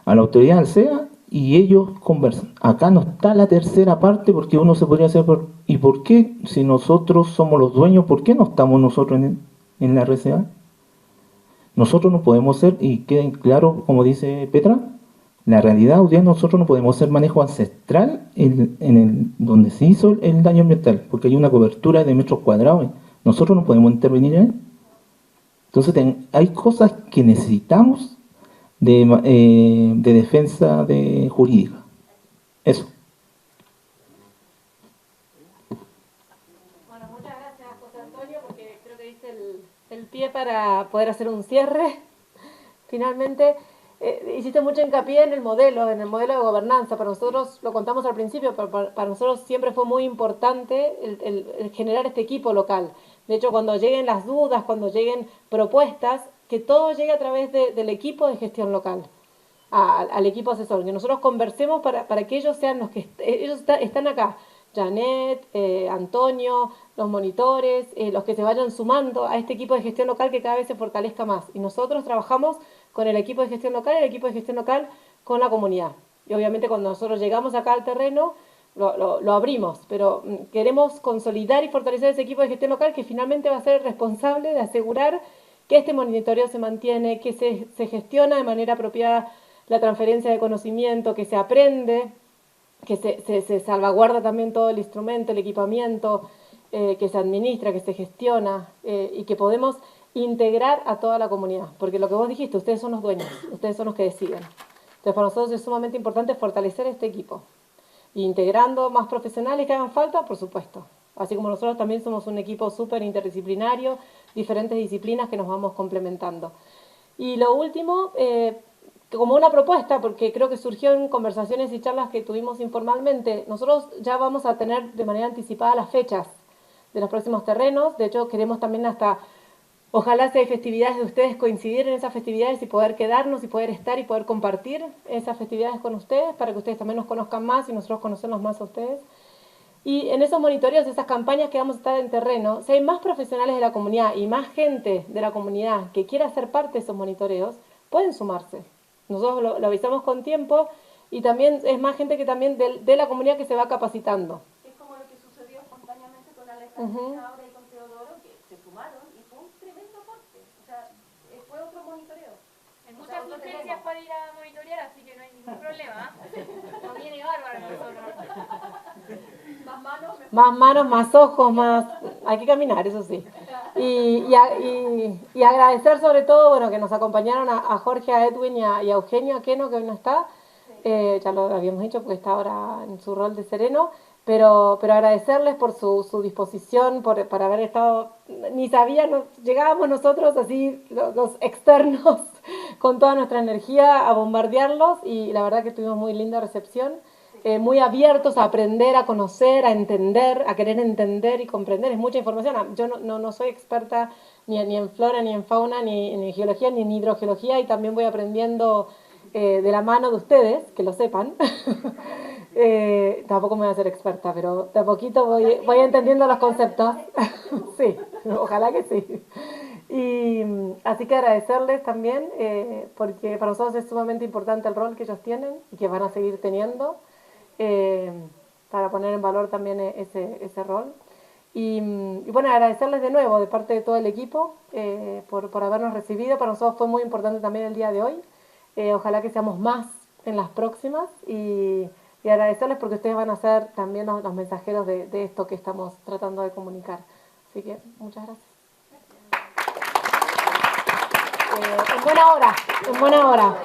autoridad del SEA y ellos conversan. Acá no está la tercera parte porque uno se podría hacer ¿y por qué si nosotros somos los dueños, por qué no estamos nosotros en la RCA? Nosotros no podemos ser, y queden claro, como dice Petra, la realidad hoy día nosotros no podemos hacer manejo ancestral donde se hizo el daño ambiental, porque hay una cobertura de metros cuadrados, nosotros no podemos intervenir en él. Entonces hay cosas que necesitamos de defensa jurídica. Eso. Bueno, muchas gracias José Antonio, porque creo que diste el pie para poder hacer un cierre. Finalmente, hiciste mucho hincapié en el modelo de gobernanza. Para nosotros, lo contamos al principio, pero para nosotros siempre fue muy importante el generar este equipo local. De hecho, cuando lleguen las dudas, cuando lleguen propuestas, que todo llegue a través del equipo de gestión local, al equipo asesor, que nosotros conversemos para que ellos sean los que ellos están acá, Janet, Antonio, los monitores, los que se vayan sumando a este equipo de gestión local que cada vez se fortalezca más. Y nosotros trabajamos con el equipo de gestión local y el equipo de gestión local con la comunidad. Y obviamente cuando nosotros llegamos acá al terreno, lo abrimos, pero queremos consolidar y fortalecer ese equipo de gestión local que finalmente va a ser el responsable de asegurar que este monitoreo se mantiene, que se gestiona de manera apropiada la transferencia de conocimiento, que se aprende, que se salvaguarda también todo el instrumento, el equipamiento, que se administra, que se gestiona y que podemos integrar a toda la comunidad. Porque lo que vos dijiste, ustedes son los dueños, ustedes son los que deciden. Entonces para nosotros es sumamente importante fortalecer este equipo. Integrando más profesionales que hagan falta, por supuesto. Así como nosotros también somos un equipo súper interdisciplinario, diferentes disciplinas que nos vamos complementando. Y lo último, como una propuesta, porque creo que surgió en conversaciones y charlas que tuvimos informalmente, nosotros ya vamos a tener de manera anticipada las fechas de los próximos terrenos. De hecho, queremos también ojalá si hay festividades de ustedes, coincidir en esas festividades y poder quedarnos y poder estar y poder compartir esas festividades con ustedes para que ustedes también nos conozcan más y nosotros conocernos más a ustedes. Y en esos monitoreos, esas campañas que vamos a estar en terreno, si hay más profesionales de la comunidad y más gente de la comunidad que quiera ser parte de esos monitoreos, pueden sumarse. Nosotros lo avisamos con tiempo y también es más gente que también de la comunidad que se va capacitando. Es como lo que sucedió espontáneamente con Alejandra ahora y con Teodoro, que se sumaron y fue un tremendo aporte. O sea, fue otro monitoreo. Hay muchas licencias para ir a monitorear, así que no hay ningún problema. No viene bárbaro nosotros. Más manos, más ojos, más... Hay que caminar, eso sí. Y agradecer sobre todo, bueno, que nos acompañaron a Jorge, a Edwin y a Eugenio Aqueno, que hoy no está. Ya lo habíamos dicho porque está ahora en su rol de sereno. Pero agradecerles por su disposición, por haber estado... Ni sabían, llegábamos nosotros así, los externos, con toda nuestra energía a bombardearlos y la verdad que tuvimos muy linda recepción. Muy abiertos a aprender, a conocer, a entender, a querer entender y comprender. Es mucha información. Yo no soy experta ni en flora, ni en fauna, ni en geología, ni en hidrogeología y también voy aprendiendo de la mano de ustedes, que lo sepan. Tampoco me voy a hacer experta, pero de a poquito voy entendiendo los conceptos. Sí, ojalá que sí. Y así que agradecerles también, porque para nosotros es sumamente importante el rol que ellos tienen y que van a seguir teniendo. Para poner en valor también ese rol. Y bueno, agradecerles de nuevo de parte de todo el equipo por habernos recibido. Para nosotros fue muy importante también el día de hoy. Ojalá que seamos más en las próximas y agradecerles porque ustedes van a ser también los mensajeros de esto que estamos tratando de comunicar. Así que muchas gracias. En buena hora.